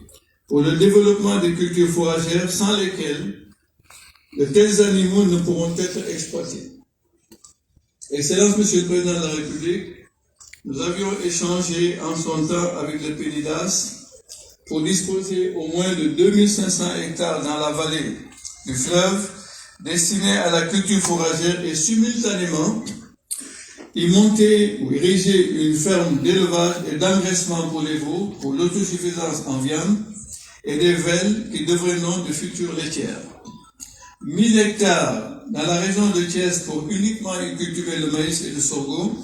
pour le développement des cultures fourragères sans lesquelles de tels animaux ne pourront être exploités. Excellence, Monsieur le Président de la République, nous avions échangé en son temps avec le PDIDAS pour disposer au moins de 2500 hectares dans la vallée du fleuve destinés à la culture fourragère et simultanément y monter ou ériger une ferme d'élevage et d'engraissement pour les veaux, pour l'autosuffisance en viande et des velles qui deviendront de futures laitières. 1000 hectares dans la région de Thiès pour uniquement y cultiver le maïs et le sorgho,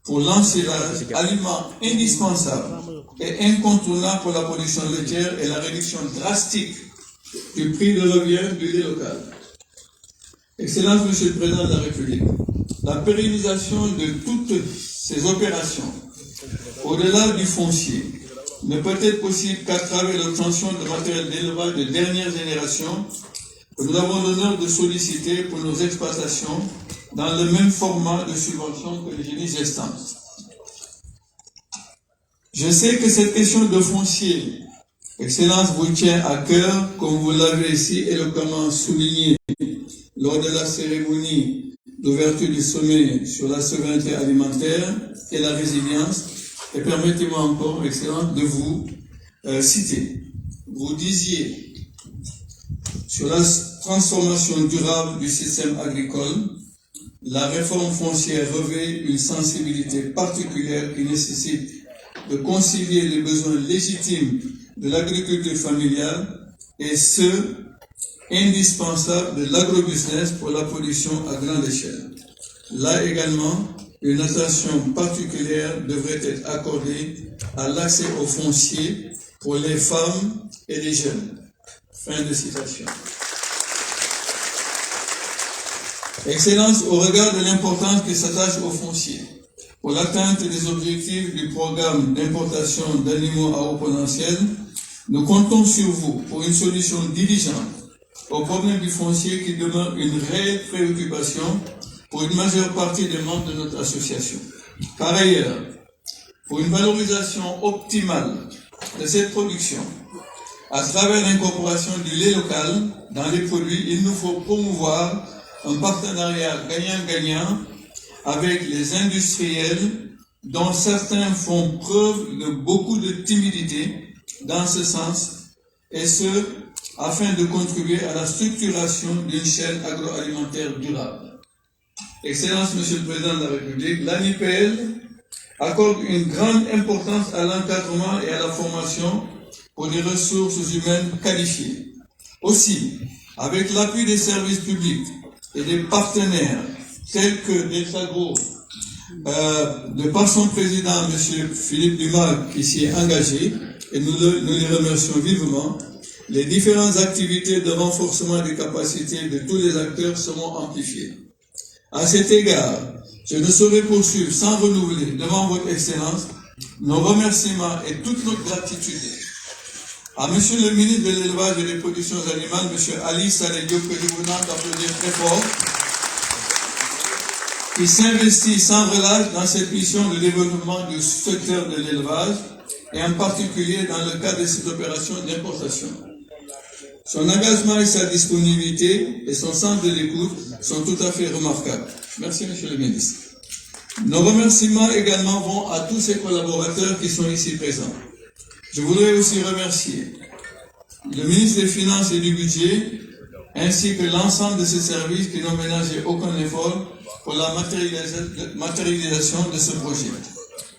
pour l'ensilage, aliment indispensable et incontournable pour la production laitière et la réduction drastique du prix de revient du lait local. Excellence, Monsieur le Président de la République, la pérennisation de toutes ces opérations, au-delà du foncier, ne peut être possible qu'à travers l'obtention de matériel d'élevage de dernière génération que nous avons l'honneur de solliciter pour nos exploitations dans le même format de subvention que les génies gestantes. Je sais que cette question de foncier, Excellence, vous tient à cœur, comme vous l'avez ici éloquemment souligné lors de la cérémonie d'ouverture du sommet sur la souveraineté alimentaire et la résilience. Et permettez-moi encore, Excellence, de vous citer. Vous disiez sur la transformation durable du système agricole, la réforme foncière revêt une sensibilité particulière qui nécessite de concilier les besoins légitimes de l'agriculture familiale et ceux indispensables de l'agrobusiness pour la production à grande échelle. Là également, une attention particulière devrait être accordée à l'accès au foncier pour les femmes et les jeunes. Fin de citation. Excellence, au regard de l'importance qui s'attache au foncier, pour l'atteinte des objectifs du programme d'importation d'animaux à haut potentiel, nous comptons sur vous pour une solution diligente au problème du foncier qui demeure une réelle préoccupation pour une majeure partie des membres de notre association. Par ailleurs, pour une valorisation optimale de cette production, à travers l'incorporation du lait local dans les produits, il nous faut promouvoir un partenariat gagnant-gagnant avec les industriels dont certains font preuve de beaucoup de timidité dans ce sens, et ce, afin de contribuer à la structuration d'une chaîne agroalimentaire durable. Excellence, Monsieur le Président de la République, l'ANIPL accorde une grande importance à l'encadrement et à la formation pour des ressources humaines qualifiées. Aussi, avec l'appui des services publics, et des partenaires tels que Deltagro, de par son président, M. Philippe Dumas, qui s'y est engagé, et nous les remercions vivement, les différentes activités de renforcement des capacités de tous les acteurs seront amplifiées. À cet égard, je ne saurais poursuivre sans renouveler devant votre Excellence nos remerciements et toute notre gratitude à Monsieur le ministre de l'Élevage et des Productions Animales, M. Ali Saleh Diop, que je vous demande d'applaudir très fort, qui s'investit sans relâche dans cette mission de développement du secteur de l'élevage et en particulier dans le cadre de cette opération d'importation. Son engagement et sa disponibilité et son sens de l'écoute sont tout à fait remarquables. Merci, Monsieur le ministre. Nos remerciements également vont à tous ces collaborateurs qui sont ici présents. Je voudrais aussi remercier le ministre des Finances et du Budget, ainsi que l'ensemble de ces services qui n'ont ménagé aucun effort pour la matérialisation de ce projet.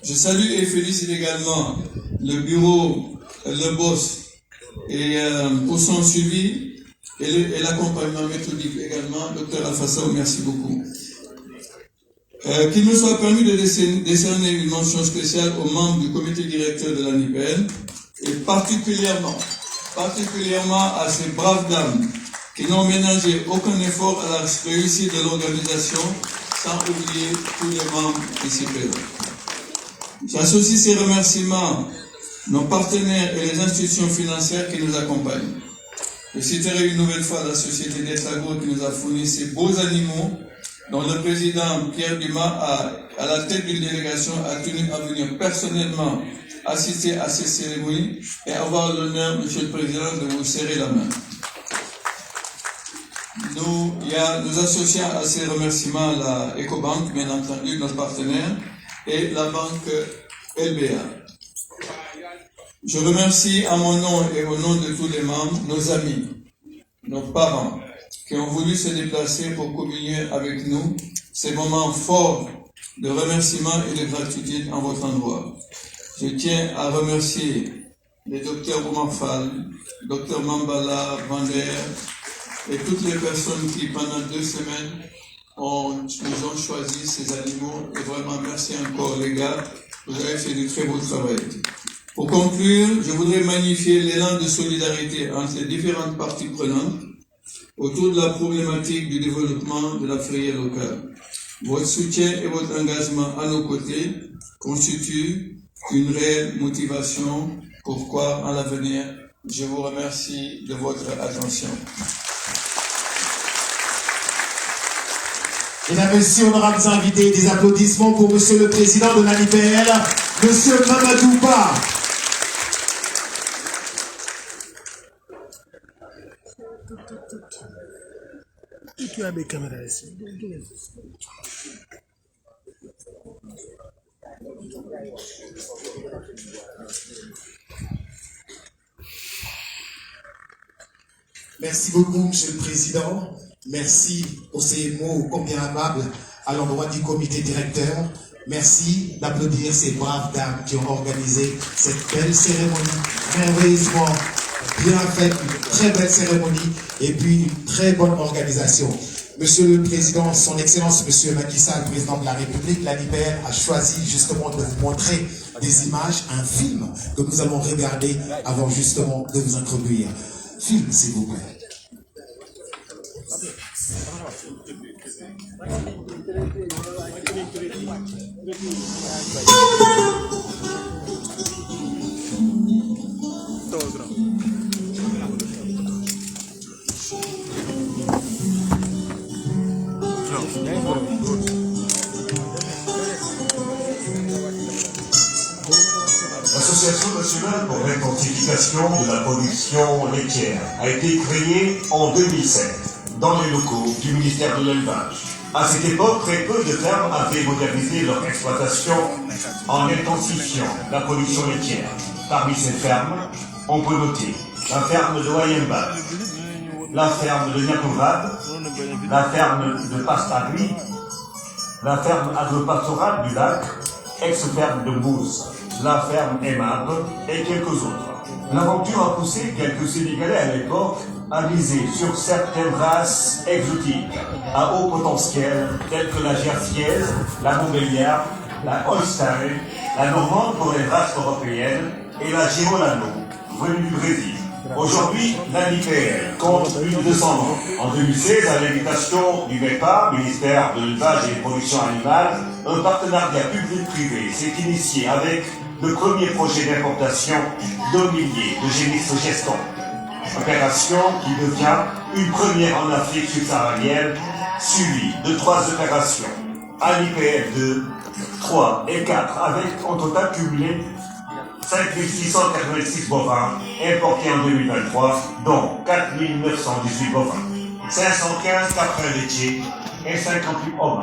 Je salue et félicite également le bureau, le BOSS, et pour son suivi et l'accompagnement méthodique également, Dr Alfassao, merci beaucoup. Qu'il me soit permis de décerner une mention spéciale aux membres du comité directeur de l'ANIPL et particulièrement à ces braves dames qui n'ont ménagé aucun effort à la réussite de l'organisation, sans oublier tous les membres ici présents. J'associe ces remerciements nos partenaires et les institutions financières qui nous accompagnent. Je citerai une nouvelle fois la société Deltagro qui nous a fourni ces beaux animaux, dont le président Pierre Dumas, à la tête d'une délégation, a tenu à venir personnellement assister à ces cérémonies et avoir l'honneur, Monsieur le Président, de vous serrer la main. Nous associons à ces remerciements la Ecobank, bien entendu, notre partenaire, et la banque LBA. Je remercie à mon nom et au nom de tous les membres, nos amis, nos parents, qui ont voulu se déplacer pour communier avec nous ces moments forts de remerciement et de gratitude en votre endroit. Je tiens à remercier les docteurs Omar Fall, docteur Mambala Vander et toutes les personnes qui, pendant 2 semaines, nous ont choisi ces animaux. Et vraiment, merci encore les gars, vous avez fait du très beau travail. Pour conclure, je voudrais magnifier l'élan de solidarité entre les différentes parties prenantes autour de la problématique du développement de la filière locale. Votre soutien et votre engagement à nos côtés constituent une réelle motivation pour croire en l'avenir. Je vous remercie de votre attention. Mesdames et messieurs, honorables invités, des applaudissements pour Monsieur le Président de l'ANIPL, Monsieur Mamadou Ba. Tu as des caméras ici. Merci beaucoup, Monsieur le Président. Merci pour ces mots combien amables à l'endroit du comité directeur. Merci d'applaudir ces braves dames qui ont organisé cette belle cérémonie, merveilleusement bien faite, une très belle cérémonie et puis une très bonne organisation. Monsieur le Président, Son Excellence, Monsieur Macky Sall, Président de la République, l'ANIPL a choisi justement de vous montrer des images, un film que nous allons regarder avant justement de vous introduire. Film, s'il vous plaît. L'Association nationale pour l'intensification de la production laitière a été créée en 2007 dans les locaux du ministère de l'Élevage. À cette époque, très peu de fermes avaient modernisé leur exploitation en intensifiant la production laitière. Parmi ces fermes, on peut noter la ferme de Wayemba, la ferme de Niakovad, la ferme de Pastagui, la ferme agropastorale du lac, ex-ferme de Mousse, la ferme Aimable et quelques autres. L'aventure a poussé quelques Sénégalais à l'époque a misé sur certaines races exotiques à haut potentiel, telles que la Jersiaise, la Montbéliarde, la Holstein, la Normande pour les races européennes et la Girolamo, venue du Brésil. Aujourd'hui, l'ANIPL compte plus de 200 membres. En 2016, à l'invitation du MEPA, ministère de l'Élevage et des Productions Animales, un partenariat public-privé s'est initié avec le premier projet d'importation d'un millier de génisses gestons. Opération qui devient une première en Afrique subsaharienne, suivie de 3 opérations, ANIPL 2, 3 et 4, avec en total cumulé 5 686 bovins importés en 2023, dont 4 918 bovins, 515 caprins laitiers et 58 ovins.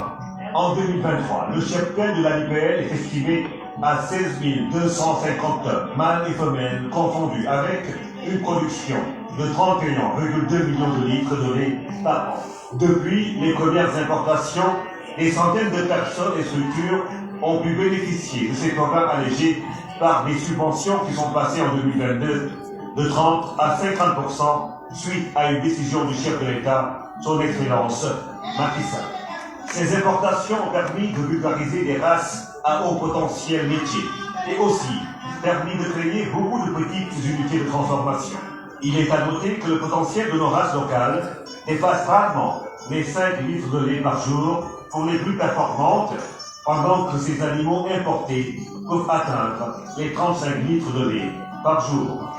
En 2023, le cheptel de l'ANIPL est estimé à 16 250 tonnes, mâles et femelles confondus, avec une production de 31,2 millions de litres de lait par an. Depuis les premières importations, des centaines de personnes et structures ont pu bénéficier de ces programmes allégés par des subventions qui sont passées en 2022 de 30 à 50% suite à une décision du chef de l'État, son Excellence Macky Sall. Ces importations ont permis de vulgariser des races à haut potentiel métier et aussi permis de créer beaucoup de petites unités de transformation. Il est à noter que le potentiel de nos races locales dépasse rarement les 5 litres de lait par jour pour les plus performantes, pendant que ces animaux importés peuvent atteindre les 35 litres de lait par jour.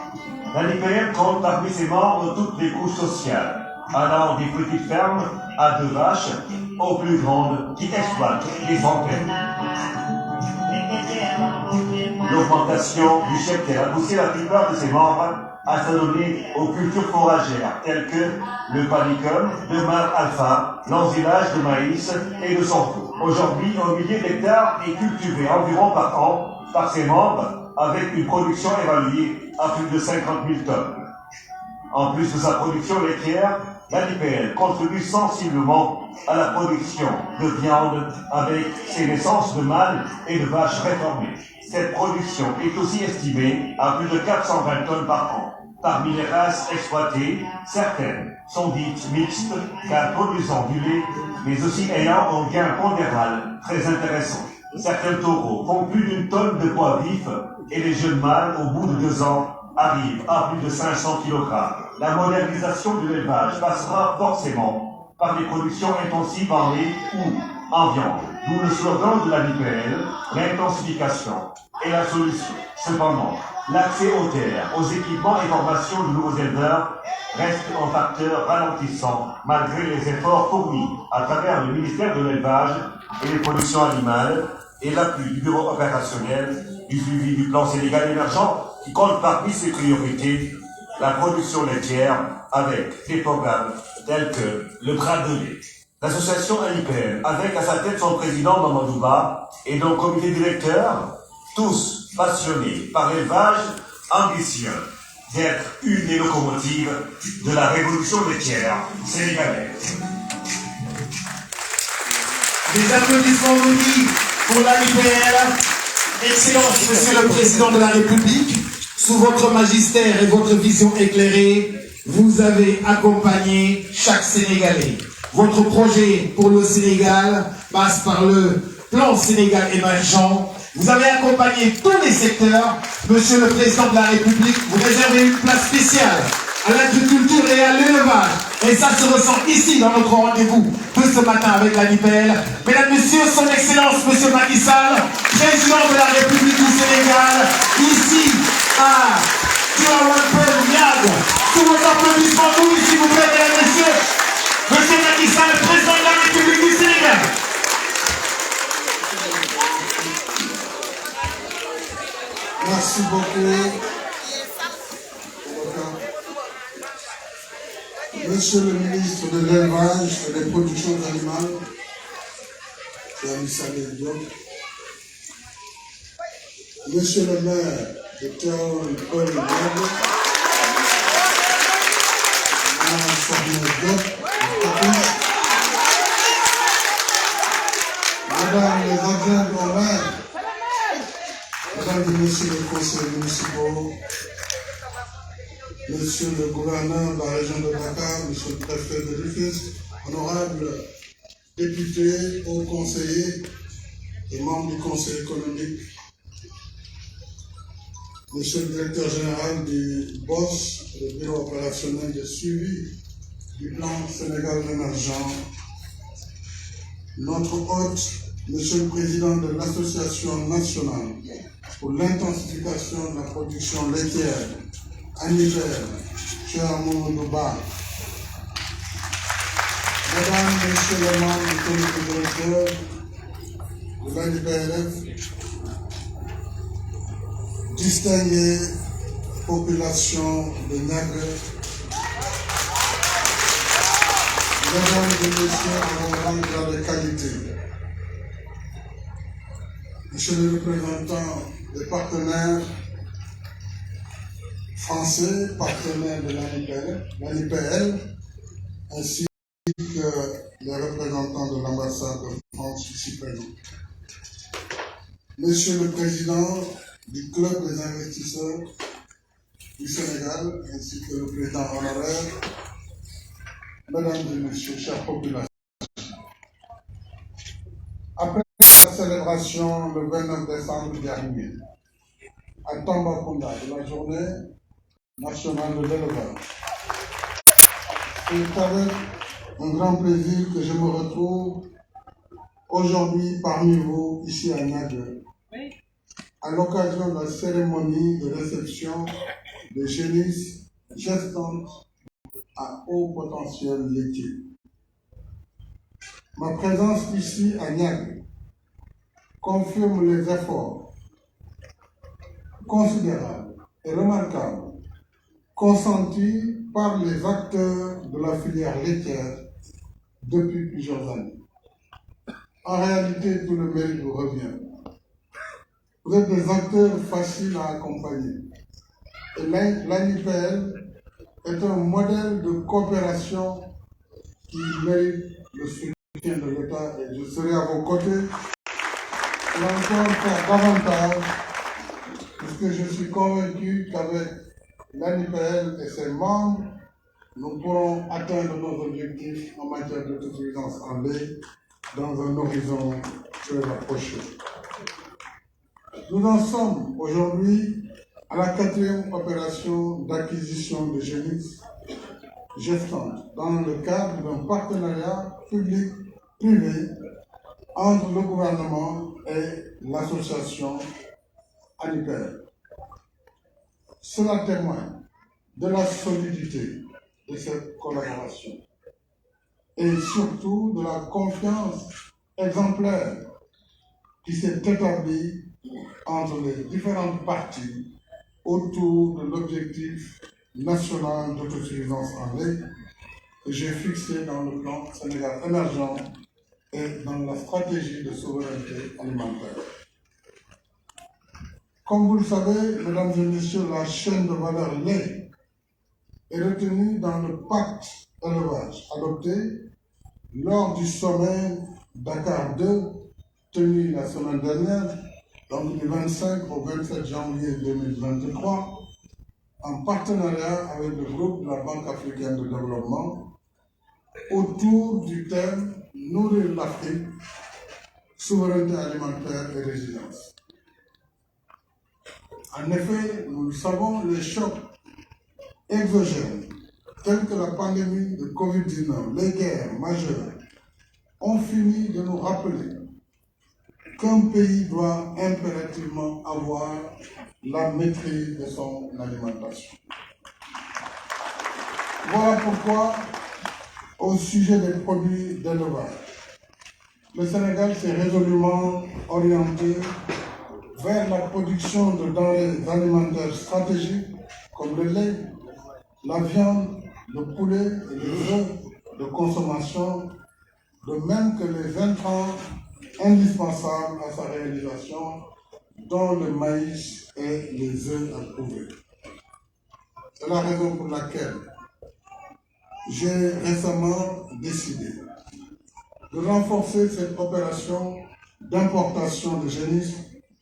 L'ANIPL compte parmi ses membres toutes les couches sociales, allant des petites fermes à 2 vaches aux plus grandes qui exploitent des centaines. L'augmentation du cheptel a poussé la plupart de ses membres à s'adonner aux cultures fourragères telles que le panicum, le mar alpha, l'ensilage de maïs et de sorgho. Aujourd'hui, 1 millier d'hectares est cultivé environ par an par ses membres, avec une production évaluée à plus de 50 000 tonnes. En plus de sa production laitière, l'ANIPL contribue sensiblement à la production de viande avec ses naissances de mâles et de vaches réformées. Cette production est aussi estimée à plus de 420 tonnes par an. Parmi les races exploitées, certaines sont dites mixtes, car produisant du lait, mais aussi ayant un gain pondéral très intéressant. Certains taureaux font plus d'1 tonne de poids vif et les jeunes mâles, au bout de 2 ans, arrivent à plus de 500 kg. La modernisation de l'élevage passera forcément par des productions intensives en lait ou en viande. D'où le slogan de l'ANIPL, l'intensification est la solution. Cependant, l'accès aux terres, aux équipements et formations de nouveaux éleveurs reste un facteur ralentissant malgré les efforts fournis à travers le ministère de l'Élevage et des Productions Animales et l'appui du bureau opérationnel du suivi du plan Sénégal émergent qui compte parmi ses priorités la production laitière avec des programmes tels que le bras de lait. L'association ANIPL, avec à sa tête son président Mamadou Ba et donc comité directeur, tous passionnés par l'élevage, ambitieux d'être une des locomotives de la révolution laitière sénégalaise. Des applaudissements unis pour l'ANIPL. Excellence, Monsieur le Président de la République, sous votre magistère et votre vision éclairée, vous avez accompagné chaque Sénégalais. Votre projet pour le Sénégal passe par le plan Sénégal émergent. Vous avez accompagné tous les secteurs. Monsieur le Président de la République, vous réservez une place spéciale à l'agriculture et à l'élevage. Et ça se ressent ici dans notre rendez-vous de ce matin avec l'ANIPL. Mesdames, Messieurs, Son Excellence, Monsieur Macky Sall, Président de la République du Sénégal, ici à Tivaouane-Peulh, sous vos applaudissements, nous, s'il vous plaît, Mesdames, Messieurs, Monsieur Macky Sall, Président de la République du Sénégal. Merci beaucoup. Monsieur le ministre de l'Élevage et des Productions Animales, Monsieur le maire de Tivaouane-Peulh, Madame les adjoints au maire, Mesdames et Messieurs les conseillers municipaux, mes Monsieur le gouverneur de la région de Dakar, Monsieur le préfet de Rufisque, honorables députés, hauts conseillers et membres du Conseil économique, Monsieur le directeur général du BOS, le bureau opérationnel de suivi du plan Sénégal émergent, notre hôte, Monsieur le président de l'Association nationale pour l'intensification de la production laitière, ANIPER, cher Amadou Ba, Mesdames, Messieurs les membres du comité directeur de l'ANIPRF, distinguée population de Niague, Mesdames et Messieurs en rang de qualité, Monsieur le représentant des partenaires français, partenaires de l'ANIPL, ainsi que les représentants de l'ambassade de France ici présents. Monsieur le président du Club des investisseurs du Sénégal, ainsi que le président honoraire, Mesdames et Messieurs, chères populations. Après la célébration le 29 décembre dernier, à Tambacounda, de la journée nationale de l'élevage, c'est avec un grand plaisir que je me retrouve aujourd'hui parmi vous, ici à Niague, à l'occasion de la cérémonie de réception des génisses gestantes à haut potentiel laitier. Ma présence ici à Niague confirme les efforts considérables et remarquables consentis par les acteurs de la filière laitière depuis plusieurs années. En réalité, tout le mérite vous revient. Vous êtes des acteurs faciles à accompagner. Et l'ANIPL est un modèle de coopération qui mérite le soutien de l'État et je serai à vos côtés pour encore faire davantage, puisque je suis convaincu qu'avec l'ANIPL et ses membres, nous pourrons atteindre nos objectifs en matière d'autosuffisance en lait dans un horizon très rapproché. Nous en sommes aujourd'hui à la 4e opération d'acquisition de génisses gestantes dans le cadre d'un partenariat public-privé entre le gouvernement et l'association ANIPER. Cela témoigne de la solidité de cette collaboration et surtout de la confiance exemplaire qui s'est établie entre les différentes parties autour de l'objectif national d'autosuffisance en lait que j'ai fixé dans le plan Sénégal émergent et dans la stratégie de souveraineté alimentaire. Comme vous le savez, mesdames et messieurs, la chaîne de valeur lait est retenue dans le pacte élevage adopté lors du sommet Dakar 2 tenu la semaine dernière, donc du 25 au 27 janvier 2023, en partenariat avec le groupe de la Banque africaine de développement, autour du thème « Nourrir l'Afrique, souveraineté alimentaire et résilience ». En effet, nous le savons, les chocs exogènes, tels que la pandémie de Covid-19, les guerres majeures, ont fini de nous rappeler qu'un pays doit impérativement avoir la maîtrise de son alimentation. Voilà pourquoi, au sujet des produits d'élevage, le Sénégal s'est résolument orienté vers la production de denrées alimentaires stratégiques comme le lait, la viande, le poulet et les œufs de consommation, de même que les intrants indispensables à sa réalisation, dont le maïs et les œufs approuvés. C'est la raison pour laquelle j'ai récemment décidé de renforcer cette opération d'importation de génisses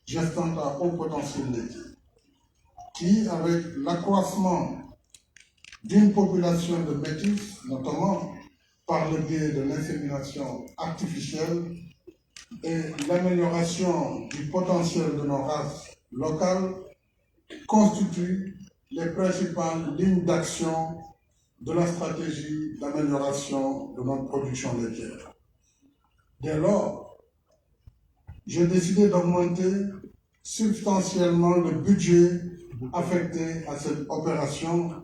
gestantes à haut potentiel laitier, qui, avec l'accroissement d'une population de métis, notamment par le biais de l'insémination artificielle et l'amélioration du potentiel de nos races locales, constituent les principales lignes d'action de la stratégie d'amélioration de notre production laitière. Dès lors, j'ai décidé d'augmenter substantiellement le budget affecté à cette opération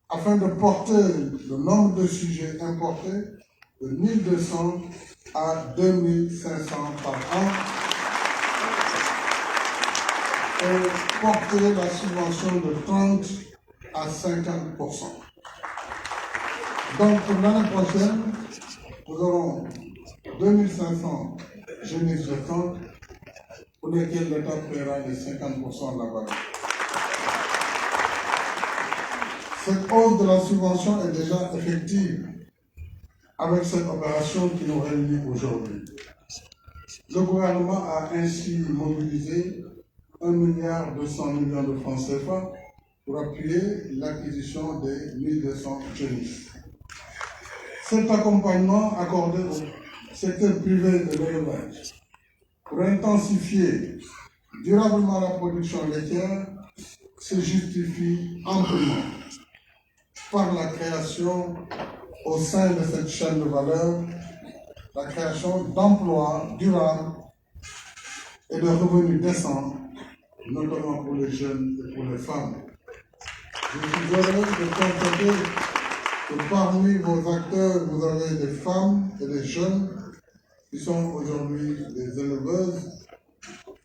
afin de porter le nombre de sujets importés de 1200 à 2500 par an et porter la subvention de 30 à 50%. Donc pour l'année prochaine, nous aurons 2500 génisses gestantes pour lesquels l'État paiera les 50% de la valeur. Cette hausse de la subvention est déjà effective avec cette opération qui nous réunit aujourd'hui. Le gouvernement a ainsi mobilisé 1,2 milliard de francs CFA pour appuyer l'acquisition des 1200 génisses. Cet accompagnement accordé au secteur privé de l'élevage pour intensifier durablement la production laitière se justifie amplement par la création au sein de cette chaîne de valeur, la création d'emplois durables et de revenus décents, notamment pour les jeunes et pour les femmes. Je suis heureux de constater que parmi vos acteurs, vous avez des femmes et des jeunes qui sont aujourd'hui des éleveuses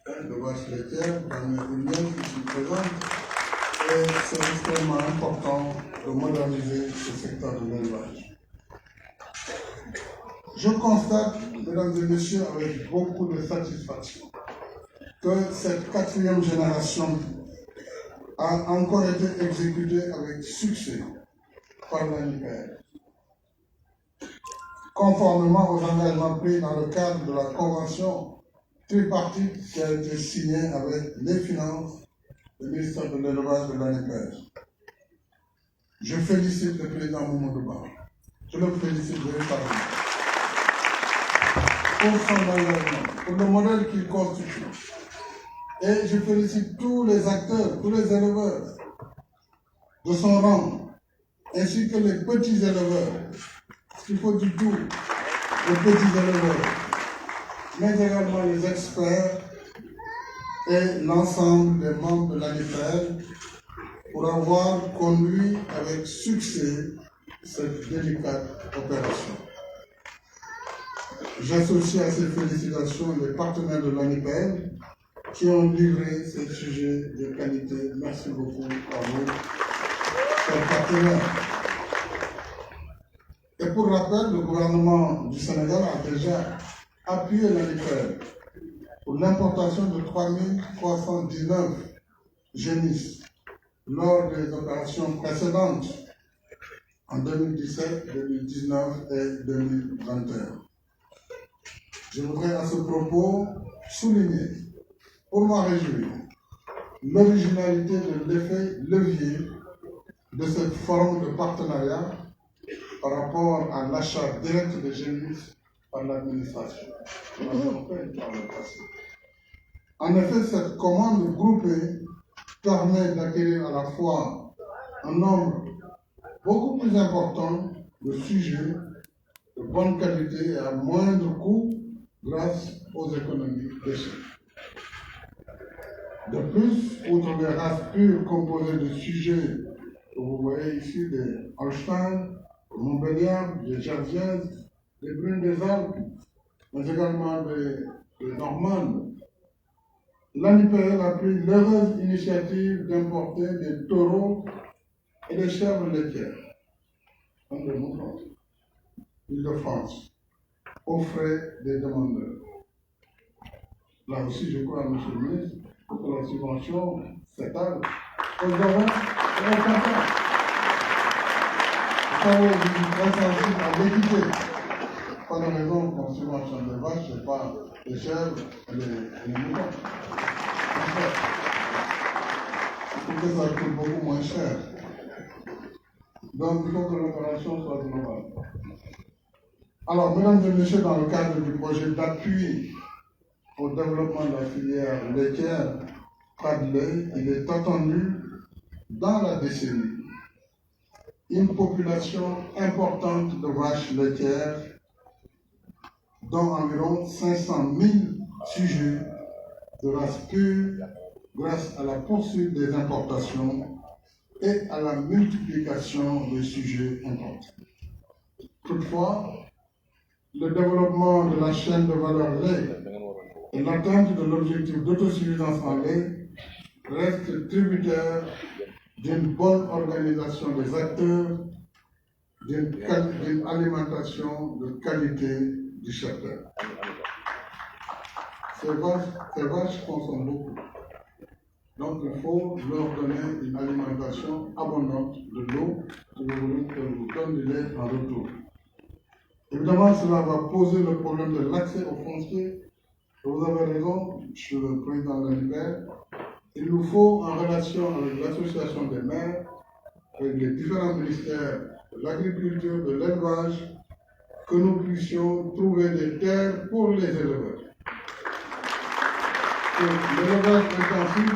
de vaches laitières, parmi les miennes qui sont présentes. Et c'est extrêmement important de moderniser ce secteur de l'élevage. Je constate, mesdames et messieurs, avec beaucoup de satisfaction, que cette 4e génération a encore été exécutée avec succès par l'ANIPEL, conformément aux engagements pris dans le cadre de la convention tripartite qui a été signée avec les finances, le ministère de l'Élevage de l'ANIPEL. Je félicite le président Mamadou Ba. Je le félicite véritablement pour son engagement, pour le modèle qu'il constitue. Et je félicite tous les acteurs, tous les éleveurs de son rang, ainsi que les petits éleveurs, parce qu'il faut du tout, les petits éleveurs, mais également les experts et l'ensemble des membres de l'ANIPEL pour avoir conduit avec succès cette délicate opération. J'associe à ces félicitations les partenaires de l'ANIPEL qui ont livré ces sujets de qualité. Merci beaucoup à vous, chers partenaires. Et pour rappel, le gouvernement du Sénégal a déjà appuyé l'ANIPEL pour l'importation de 3319 génisses lors des opérations précédentes en 2017, 2019 et 2021. Je voudrais à ce propos souligner, pour m'en réjouir, l'originalité de l'effet levier de cette forme de partenariat par rapport à l'achat direct de génisses par l'administration. En effet, cette commande groupée permet d'acquérir à la fois un nombre beaucoup plus important de sujets de bonne qualité et à moindre coût grâce aux économies d'échelle. De plus, outre les races pures composées de sujets que vous voyez ici, des Holstein, des Montbéliard, des Jersiaises, des Brunes des Alpes, mais également des Normandes, l'ANIPEL a pris l'heureuse initiative d'importer des taureaux et des chèvres laitières, comme de moutons, Île-de-France, aux frais des demandeurs. Là aussi, je crois, M. le ministre, que la subvention s'étale aux oreilles et aux contents. Vous savez, je suis très sensible à l'équité. Pas de raison qu'on subventionne les vaches et pas les chèvres et les moutons. Il faut que ça coûte beaucoup moins cher. Donc, il faut que l'opération soit globale. Alors, mesdames et messieurs, dans le cadre du projet d'appui au développement de la filière laitière, Pradley, il est attendu dans la décennie une population importante de vaches laitières, dont environ 500 000 sujets de race pure, grâce à la poursuite des importations et à la multiplication des sujets importés. Toutefois, le développement de la chaîne de valeur lait et l'atteinte de l'objectif d'autosuffisance en lait restent tributaires d'une bonne organisation des acteurs, d'une alimentation de qualité du secteur. Ces vaches consomment beaucoup. Donc il faut leur donner une alimentation abondante de l'eau si vous voulez qu'elles vous donnent du lait en retour. Évidemment, cela va poser le problème de l'accès au foncier. Vous avez raison, je suis le président de l'UPR. Il nous faut, en relation avec l'association des maires, avec les différents ministères de l'agriculture, de l'élevage, que nous puissions trouver des terres pour les éleveurs. L'élevage intensif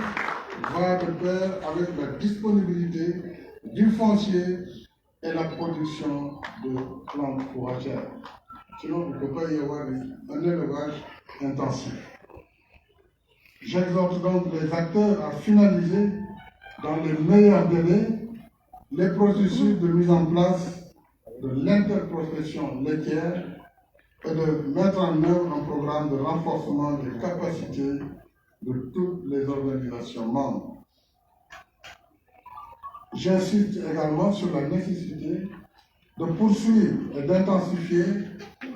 va de pair avec la disponibilité du foncier et la production de plantes fourragères. Sinon, il ne peut pas y avoir un élevage intensif. J'exhorte donc les acteurs à finaliser dans les meilleurs délais les processus de mise en place de l'interprofession laitière et de mettre en œuvre un programme de renforcement des capacités de toutes les organisations membres. J'insiste également sur la nécessité de poursuivre et d'intensifier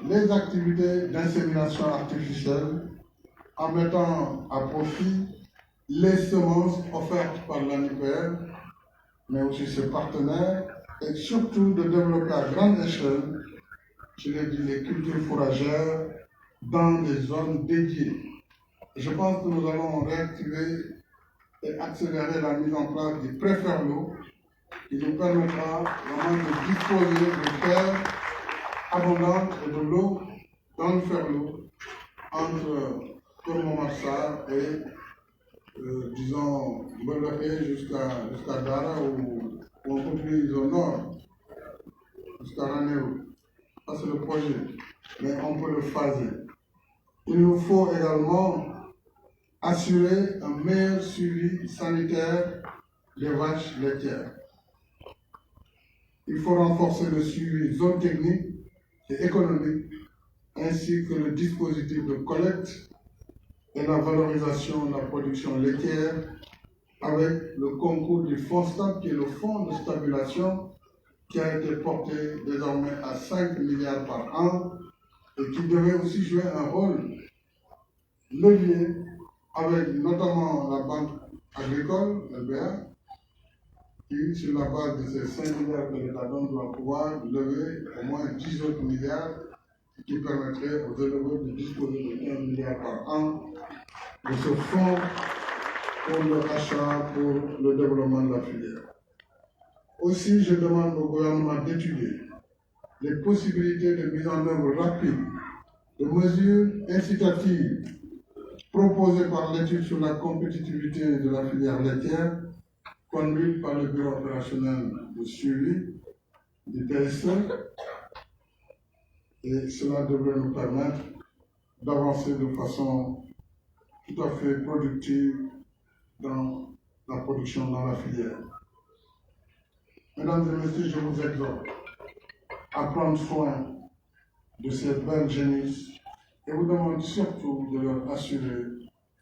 les activités d'insémination artificielle en mettant à profit les semences offertes par l'ANIPR, mais aussi ses partenaires, et surtout de développer à grande échelle, je l'ai dit, les cultures fourragères dans des zones dédiées. Je pense que nous allons réactiver et accélérer la mise en place du Préferlo, qui nous permettra vraiment de disposer de terres abondantes et de l'eau dans le Ferlo entre Tourmont-Marsar et, disons, Boloré jusqu'à Dara ou un peu plus au nord, jusqu'à Ranéo. Ça, c'est le projet, mais on peut le phaser. Il nous faut également assurer un meilleur suivi sanitaire des vaches laitières. Il faut renforcer le suivi zone technique et économique, ainsi que le dispositif de collecte et la valorisation de la production laitière avec le concours du FONSTAB, qui est le Fonds de stabilisation, qui a été porté désormais à 5 milliards par an et qui devait aussi jouer un rôle levier avec notamment la Banque agricole, LBA, qui, sur la base de ces 5 milliards que l'État donne, doit pouvoir lever au moins 10 autres milliards qui permettraient aux éleveurs de disposer de 15 milliards par an de ce fonds pour le achat, pour le développement de la filière. Aussi, je demande au gouvernement d'étudier les possibilités de mise en œuvre rapide de mesures incitatives proposées par l'étude sur la compétitivité de la filière laitière, conduite par le Bureau opérationnel de suivi du PSE, et cela devrait nous permettre d'avancer de façon tout à fait productive dans la production, dans la filière. Mesdames et messieurs, je vous exhorte à prendre soin de ces belles génisses et vous demande surtout de leur assurer,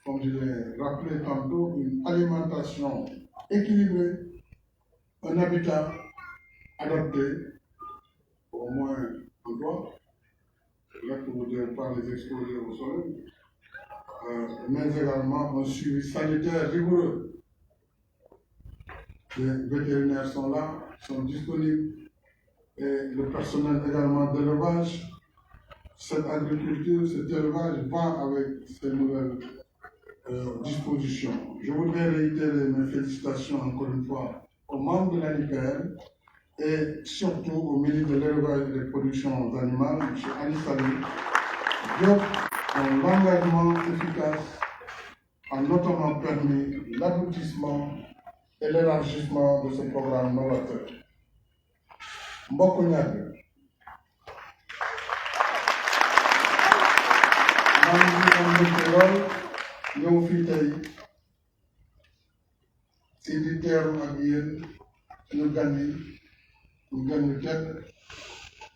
comme je l'ai rappelé tantôt, une alimentation équilibrée, un habitat adapté, au moins en droit, là que vous ne devez pas les exposer au soleil, mais également un suivi sanitaire rigoureux. Les vétérinaires sont là, sont disponibles, et le personnel également d'élevage. Cette agriculture, cet élevage va avec ces nouvelles dispositions. Je voudrais réitérer mes félicitations encore une fois aux membres de l'ANIPR et surtout au ministre de l'élevage et des productions animales, M. Ali Saleh Diop, dont l'engagement efficace a notamment permis l'aboutissement et l'élargissement de ce programme novateur. Mbokk ñàkk maa ngi am mbégte lool ñëw fii tey ci di teeru ak yéen suñu gan yi ñu gan yu tedd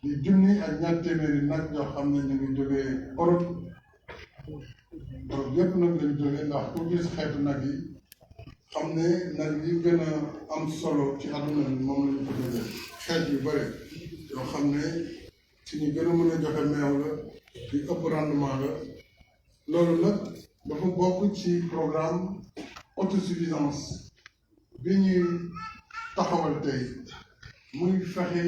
di junni ak ñaar téeméeri nag yoo xam ne ñu ngi jógee Europe yëpp nag lañ jógee ndax ku gis xeetu nag yi xam ne nag yi gën a am solo ci àdduna bi moom lañu ko jógee xeet yu bëri yoo xam ne ci ñu gën a mën a joxe meew la di ëpp rendement la loolu nag dafa bokk ci programme autosuffisance bi ñuy taxawal tey muy fexe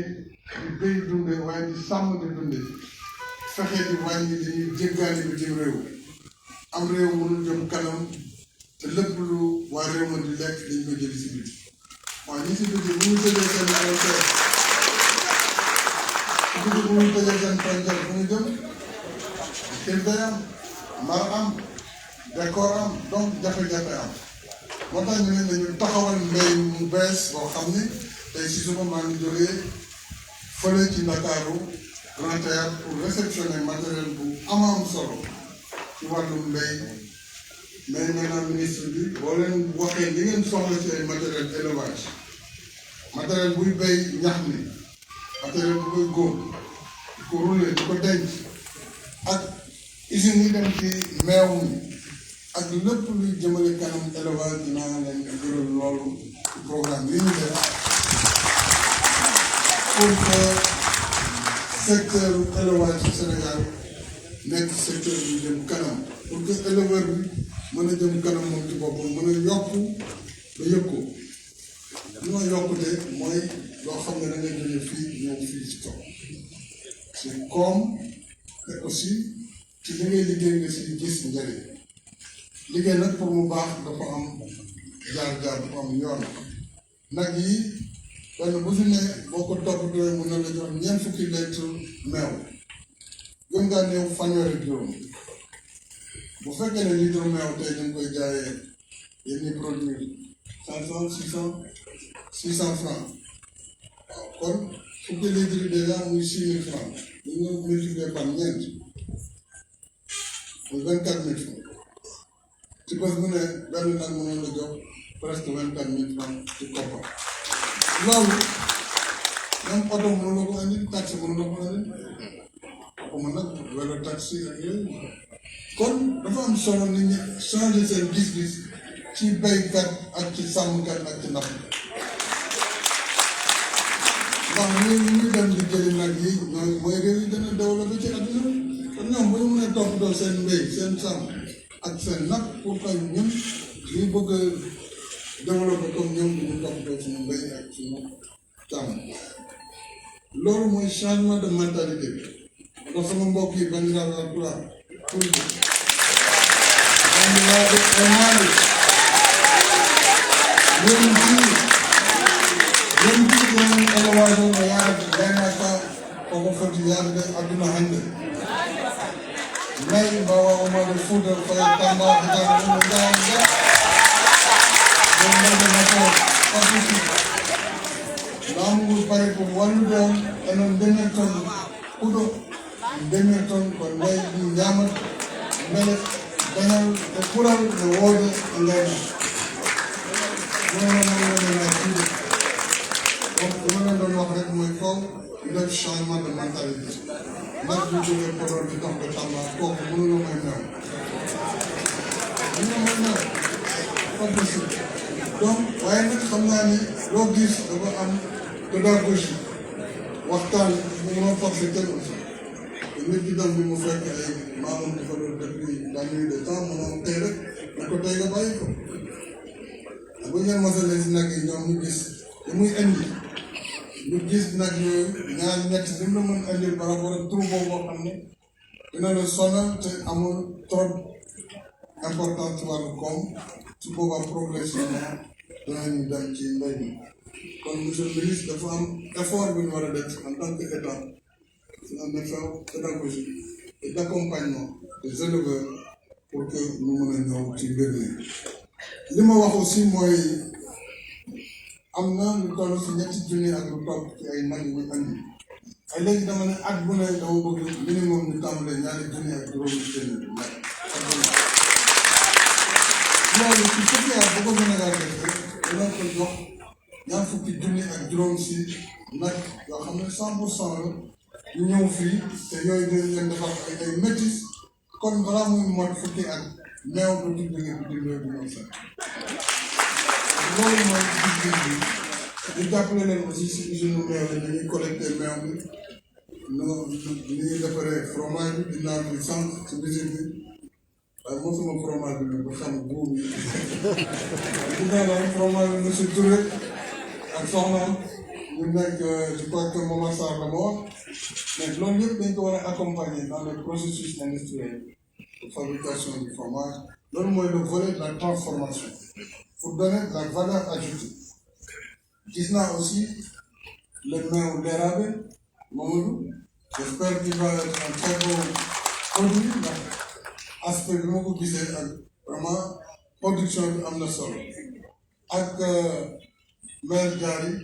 di béy dunde waaye di sàmm di dunde fexe di wàññi li ñuy jéggaani bitim réew am réew mënul jëm kanam te lépp lu waa réew ma di lekk dañ ko jëli si biti waaye ñi si biti bu ñu tëjee seen frontière si biti bu ñu tëjee seen frontière fu ñu jëm xiif day am mar am décor am donc jafe-jafe am moo tax ñu ne dañu taxawal mbéy mu bees boo xam ni tey si suba maa ngi jógee fële ci Ndakaaru Grand Théâtre pour réceptionner matériel bu am solo ci wàllum mbéy mais maintenant ministre bi boo leen waxee li ngeen soxla ci ay matériel élevage matériel buy béy ñax mi matériel bu koy góob di ko rouler di ko denc ak usines yi dem ci meew mi ak lépp luy jëmale kanam élevage dinaa leen gërëm loolu programme yi ñu def pour que secteur élevage ci Sénégal nekk secteur bi jëm kanam pour que éleveur bi mën a jëm kanam moom ci boppam mën a yokku ba yëg ko li ma yokkute mooy loo xam ne da ngay jóge fii ñëw fii ci kaw ci koom te aussi ci li ngay liggéey nga si gis njëriñ liggéey nag pour mu baax dafa am jaar-jaar dafa am yoon nag yi benn bu fi ne boo ko toppatoo mën na la jox ñeent fukki litre meew gën ngaa néew fanweeri juróom bu fekkee ne litre meew tey ñu ngi koy jaayee yenn produit 500 600 francs waaw kon fukki litre yi déjà muy 6000 francs ñu ngi multiplier par ñeent muy 24000 francs ci bés bu ne benn nag mënoon la jox presque 24000 francs ci koppar loolu même oto mënu la ko indi taxi mënu la ko indi xaw ma nag wala taxi ak yooyu kon dafa am solo nit ñi changer seen gis-gis ci béykat ak ci sàmmkat ak ci napp ndax ñu dem di jëli nag yi ñooy mooy réew yi gën a développé ci àdduna kon ñoom bu ñu mën a toppatoo seen mbéy seen sàmm ak seen napp pour que ñun ñu bëgg a développé comme ñoom ñu toppatoo suñu mbéy ak suñu càmm loolu mooy changement de mentalité bi ndax sama mbokk yi bandiraɓe alpulaar fulɓe bandiraɓe e maali yontii ɗum élevage o no yaade gaynaka koko foti yaade aduna hannde nayi mbawa umade fuuta faye tamba hitaade ɗum no jahan ga ɗon mbelde nafoore asusi laamu ngol pare ko wallude on enen ndemen ton huɗo ndemen ton ko nayi ɗi ñamat mbele dañal e ɓural e woode e ngayna ɗonononoɗena juuɗe donc ɗum enen ɗon wax rek mooy faw def changement de mentalité nag du jógee Podor di dox ba Tamba kooku mënuloo may meew pas possible donc waaye nag xam naa ni loo gis dafa am pédagogie waxtaan bu ma forcé kenn aussi nit ki dem bi mu fekk ay maamam dafa doon depuis la nuit de temps mënoon tey rek ne ko tey nga bàyyi ko bu ngeen mosalee si nag yi ñoom ñu gis te muy indi ñu gis nag yooyu ñaar ñett li mu la mën indil par rapport ak troupeau boo xam ne dina la sonal te amul trop important ci wàllu koom su boobaa progressivement dinañu dem ci mbay mi kon monsieur le ministre dafa am effort bu ñu war a def en tant que état c'est un effort pédagogique et d'accompagnement des éleveurs pour que ñu mën a ñëw ci mbir mi li ma wax aussi mooy am na lu toll si 2 junni ak lu topp ci ay nag yu andi ay léegi dama ne at bu ne dama bëgg minimum ñu tàmbalee 2 junni ak juróomi téeméer loolu ci fukki at bu ko Sénégal defee dina ko jox 2 fukki junni ak juróom si nag yoo xam ne 100% la ñu ñëw fii te yooyu dañ leen defar ay métis kon balaa muy mot fukki at meew du ci jóge bi dimbee bu ñëw sax loolu mooy gis-gis bi ñu jàppale leen aussi si usine meew la ñu ñuy collecté meew bi ni ñuy defaree fromage bi di naan bi sànq si visite bi waaye mosuma fromage bi nag ba xam buum yi di naan fromage bi monsieur Touré ak soxnaam ñu nekk je crois que Maman Sarr la ma wax mais loolu yëpp dañ ko war a accompagner dans le processus industriel de fabrication du fromage loolu mooy le volet de la transformation pour donner de la valeur ajoutée gis naa aussi le meew d'érable Mamadou j'espère qu'il va être un très bon produit ndax aspect bi ma ko gisee ak vraiment production bi am na solo ak maire Diary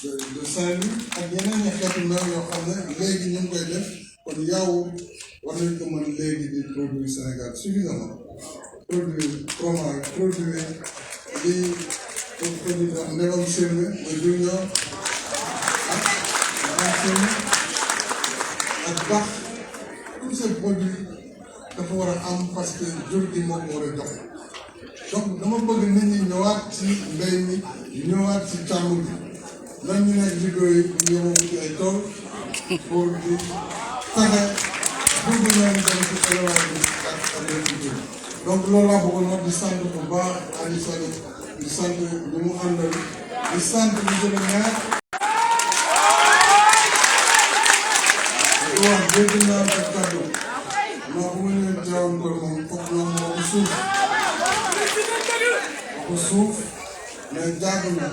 de Saint-Louis ak yeneen ñi xeetu meew yoo xam ne léegi ñu ngi koy def kon yow war nañ ko mën léegi di produire Sénégal suffisamment produire fromage produire lii produire ndewam sirme mooy junior ak ak baax tous ces produits dafa war a am parce que jur gi moo ko war a joxe donc dama bëgg nit ñi ñëwaat ci mbéy mi ñëwaat ci càmm bi lan ñu nekk liggéey yi ñu yóbbu ci ay tool pour di fexe bëgg ñoom dem ci élevage bi ak agriculture donc loolu laa bëggoon wax di sant bu baax Aliou Sall di sant ñu mu àndal di sant monsieur le maire waaw dégg naa ko kàddu non bu ma ñëwee teewoon ko moom foog ñoom moo ko suuf moo ko suuf mais jaagu na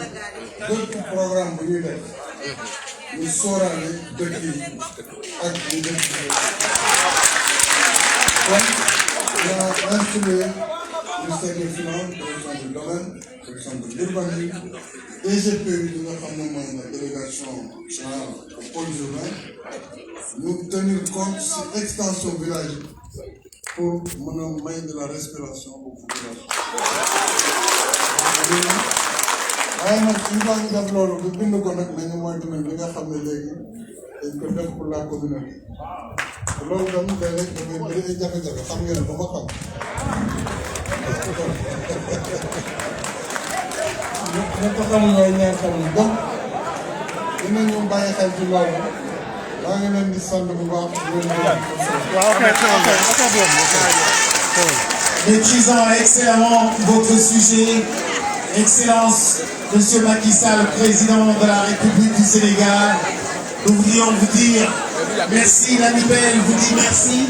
bépp programme bu ñuy def ñu sóoraale dëkk yi ak ñu def kon yaa instruire ministère des finances direction du domaine direction de l'urbanisme DGP bi nga xam ne mooy la délégation générale au pôle urbain ñu tenir compte si extension village pour mën a may de la respiration aux populations waaye nag suñu baa ngi def loolu bu bind ko nag nañu moytu nag li nga xam ne léegi dañ ko def pour la communauté te loolu tam day rek dafay bëri ay jafe-jafe xam ngeen ne ba ma xam ñëpp xamul ñooy ñaar xamul donc dinañu bàyyi xel ci loolu maa ngi leen di sant bu baax Maîtrisant excellemment votre sujet, Excellence, Monsieur Macky Sall, président de la République du Sénégal, nous voulions vous dire merci, l'ANIPEL vous dit merci.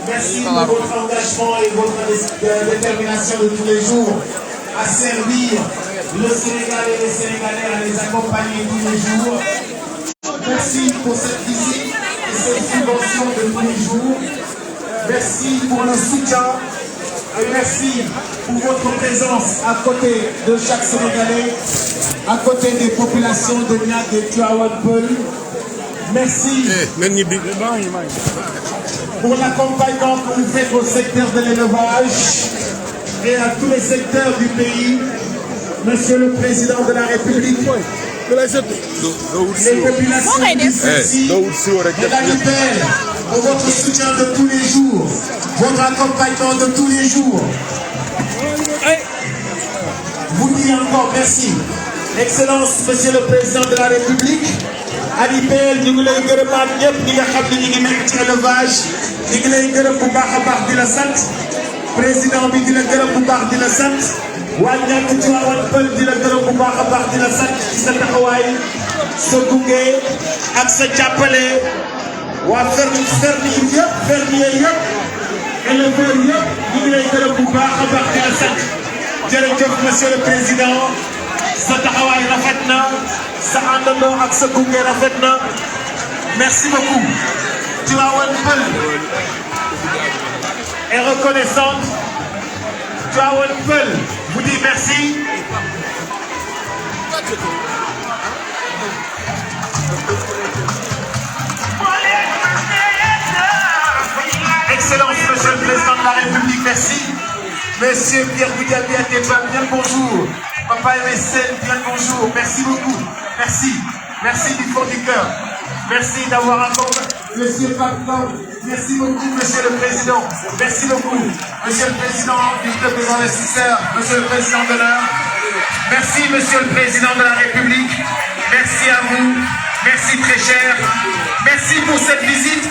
Merci pour votre engagement et votre détermination de tous les jours à servir le Sénégal et les Sénégalais, à les accompagner tous les jours. Merci pour cette visite et cette subvention de tous les jours. Merci pour le soutien et merci pour votre présence à côté de chaque Sénégalais, à côté des populations de Niack et Tivaouane Peulh. Merci pour l'accompagnement que vous faites au secteur de l'élevage et à tous les secteurs du pays. Monsieur le Président de la République, les populations d'ici, de l'ANIPEL, pour votre soutien de tous les jours, votre accompagnement de tous les jours. Vous dis encore merci. Excellence, Monsieur le Président de la République, ANIPEL, ñu ngi lay gërëmaat ñëpp ñi nga xam ne ñu ngi nekk ci élevage, ñu ngi lay gërëm bu baax a baax di la sant, président bi di la gërëm bu baax di la sant. waa Niack Tivaouane Peulh di la gërëm bu baax a baax di la sant ci sa taxawaay sa gunge ak sa jàppale waa fermier yëpp éleveurs yëpp ñu ngi lay gërëm bu baax a baax di la sant jërëjëf monsieur le président sa taxawaay rafet na sa àndandoo ak sa gunge rafet na merci beaucoup. Tivaouane Peulh est reconnaissante. Tivaouane Peulh vous dit merci. Excellence, Monsieur le Président de la République, merci. Monsieur Pierre Goudiaby Atepa, bien le bonjour. Papa MSN, bien le bonjour. Merci beaucoup. Merci. Merci du fond du cœur. Merci d'avoir accompagné. Monsieur Papin, merci beaucoup, Monsieur le Président. Merci beaucoup. Monsieur le Président du Club des investisseurs, Monsieur le Président d'honneur. Merci, Monsieur le Président de la République. Merci à vous. Merci très cher. Merci pour cette visite.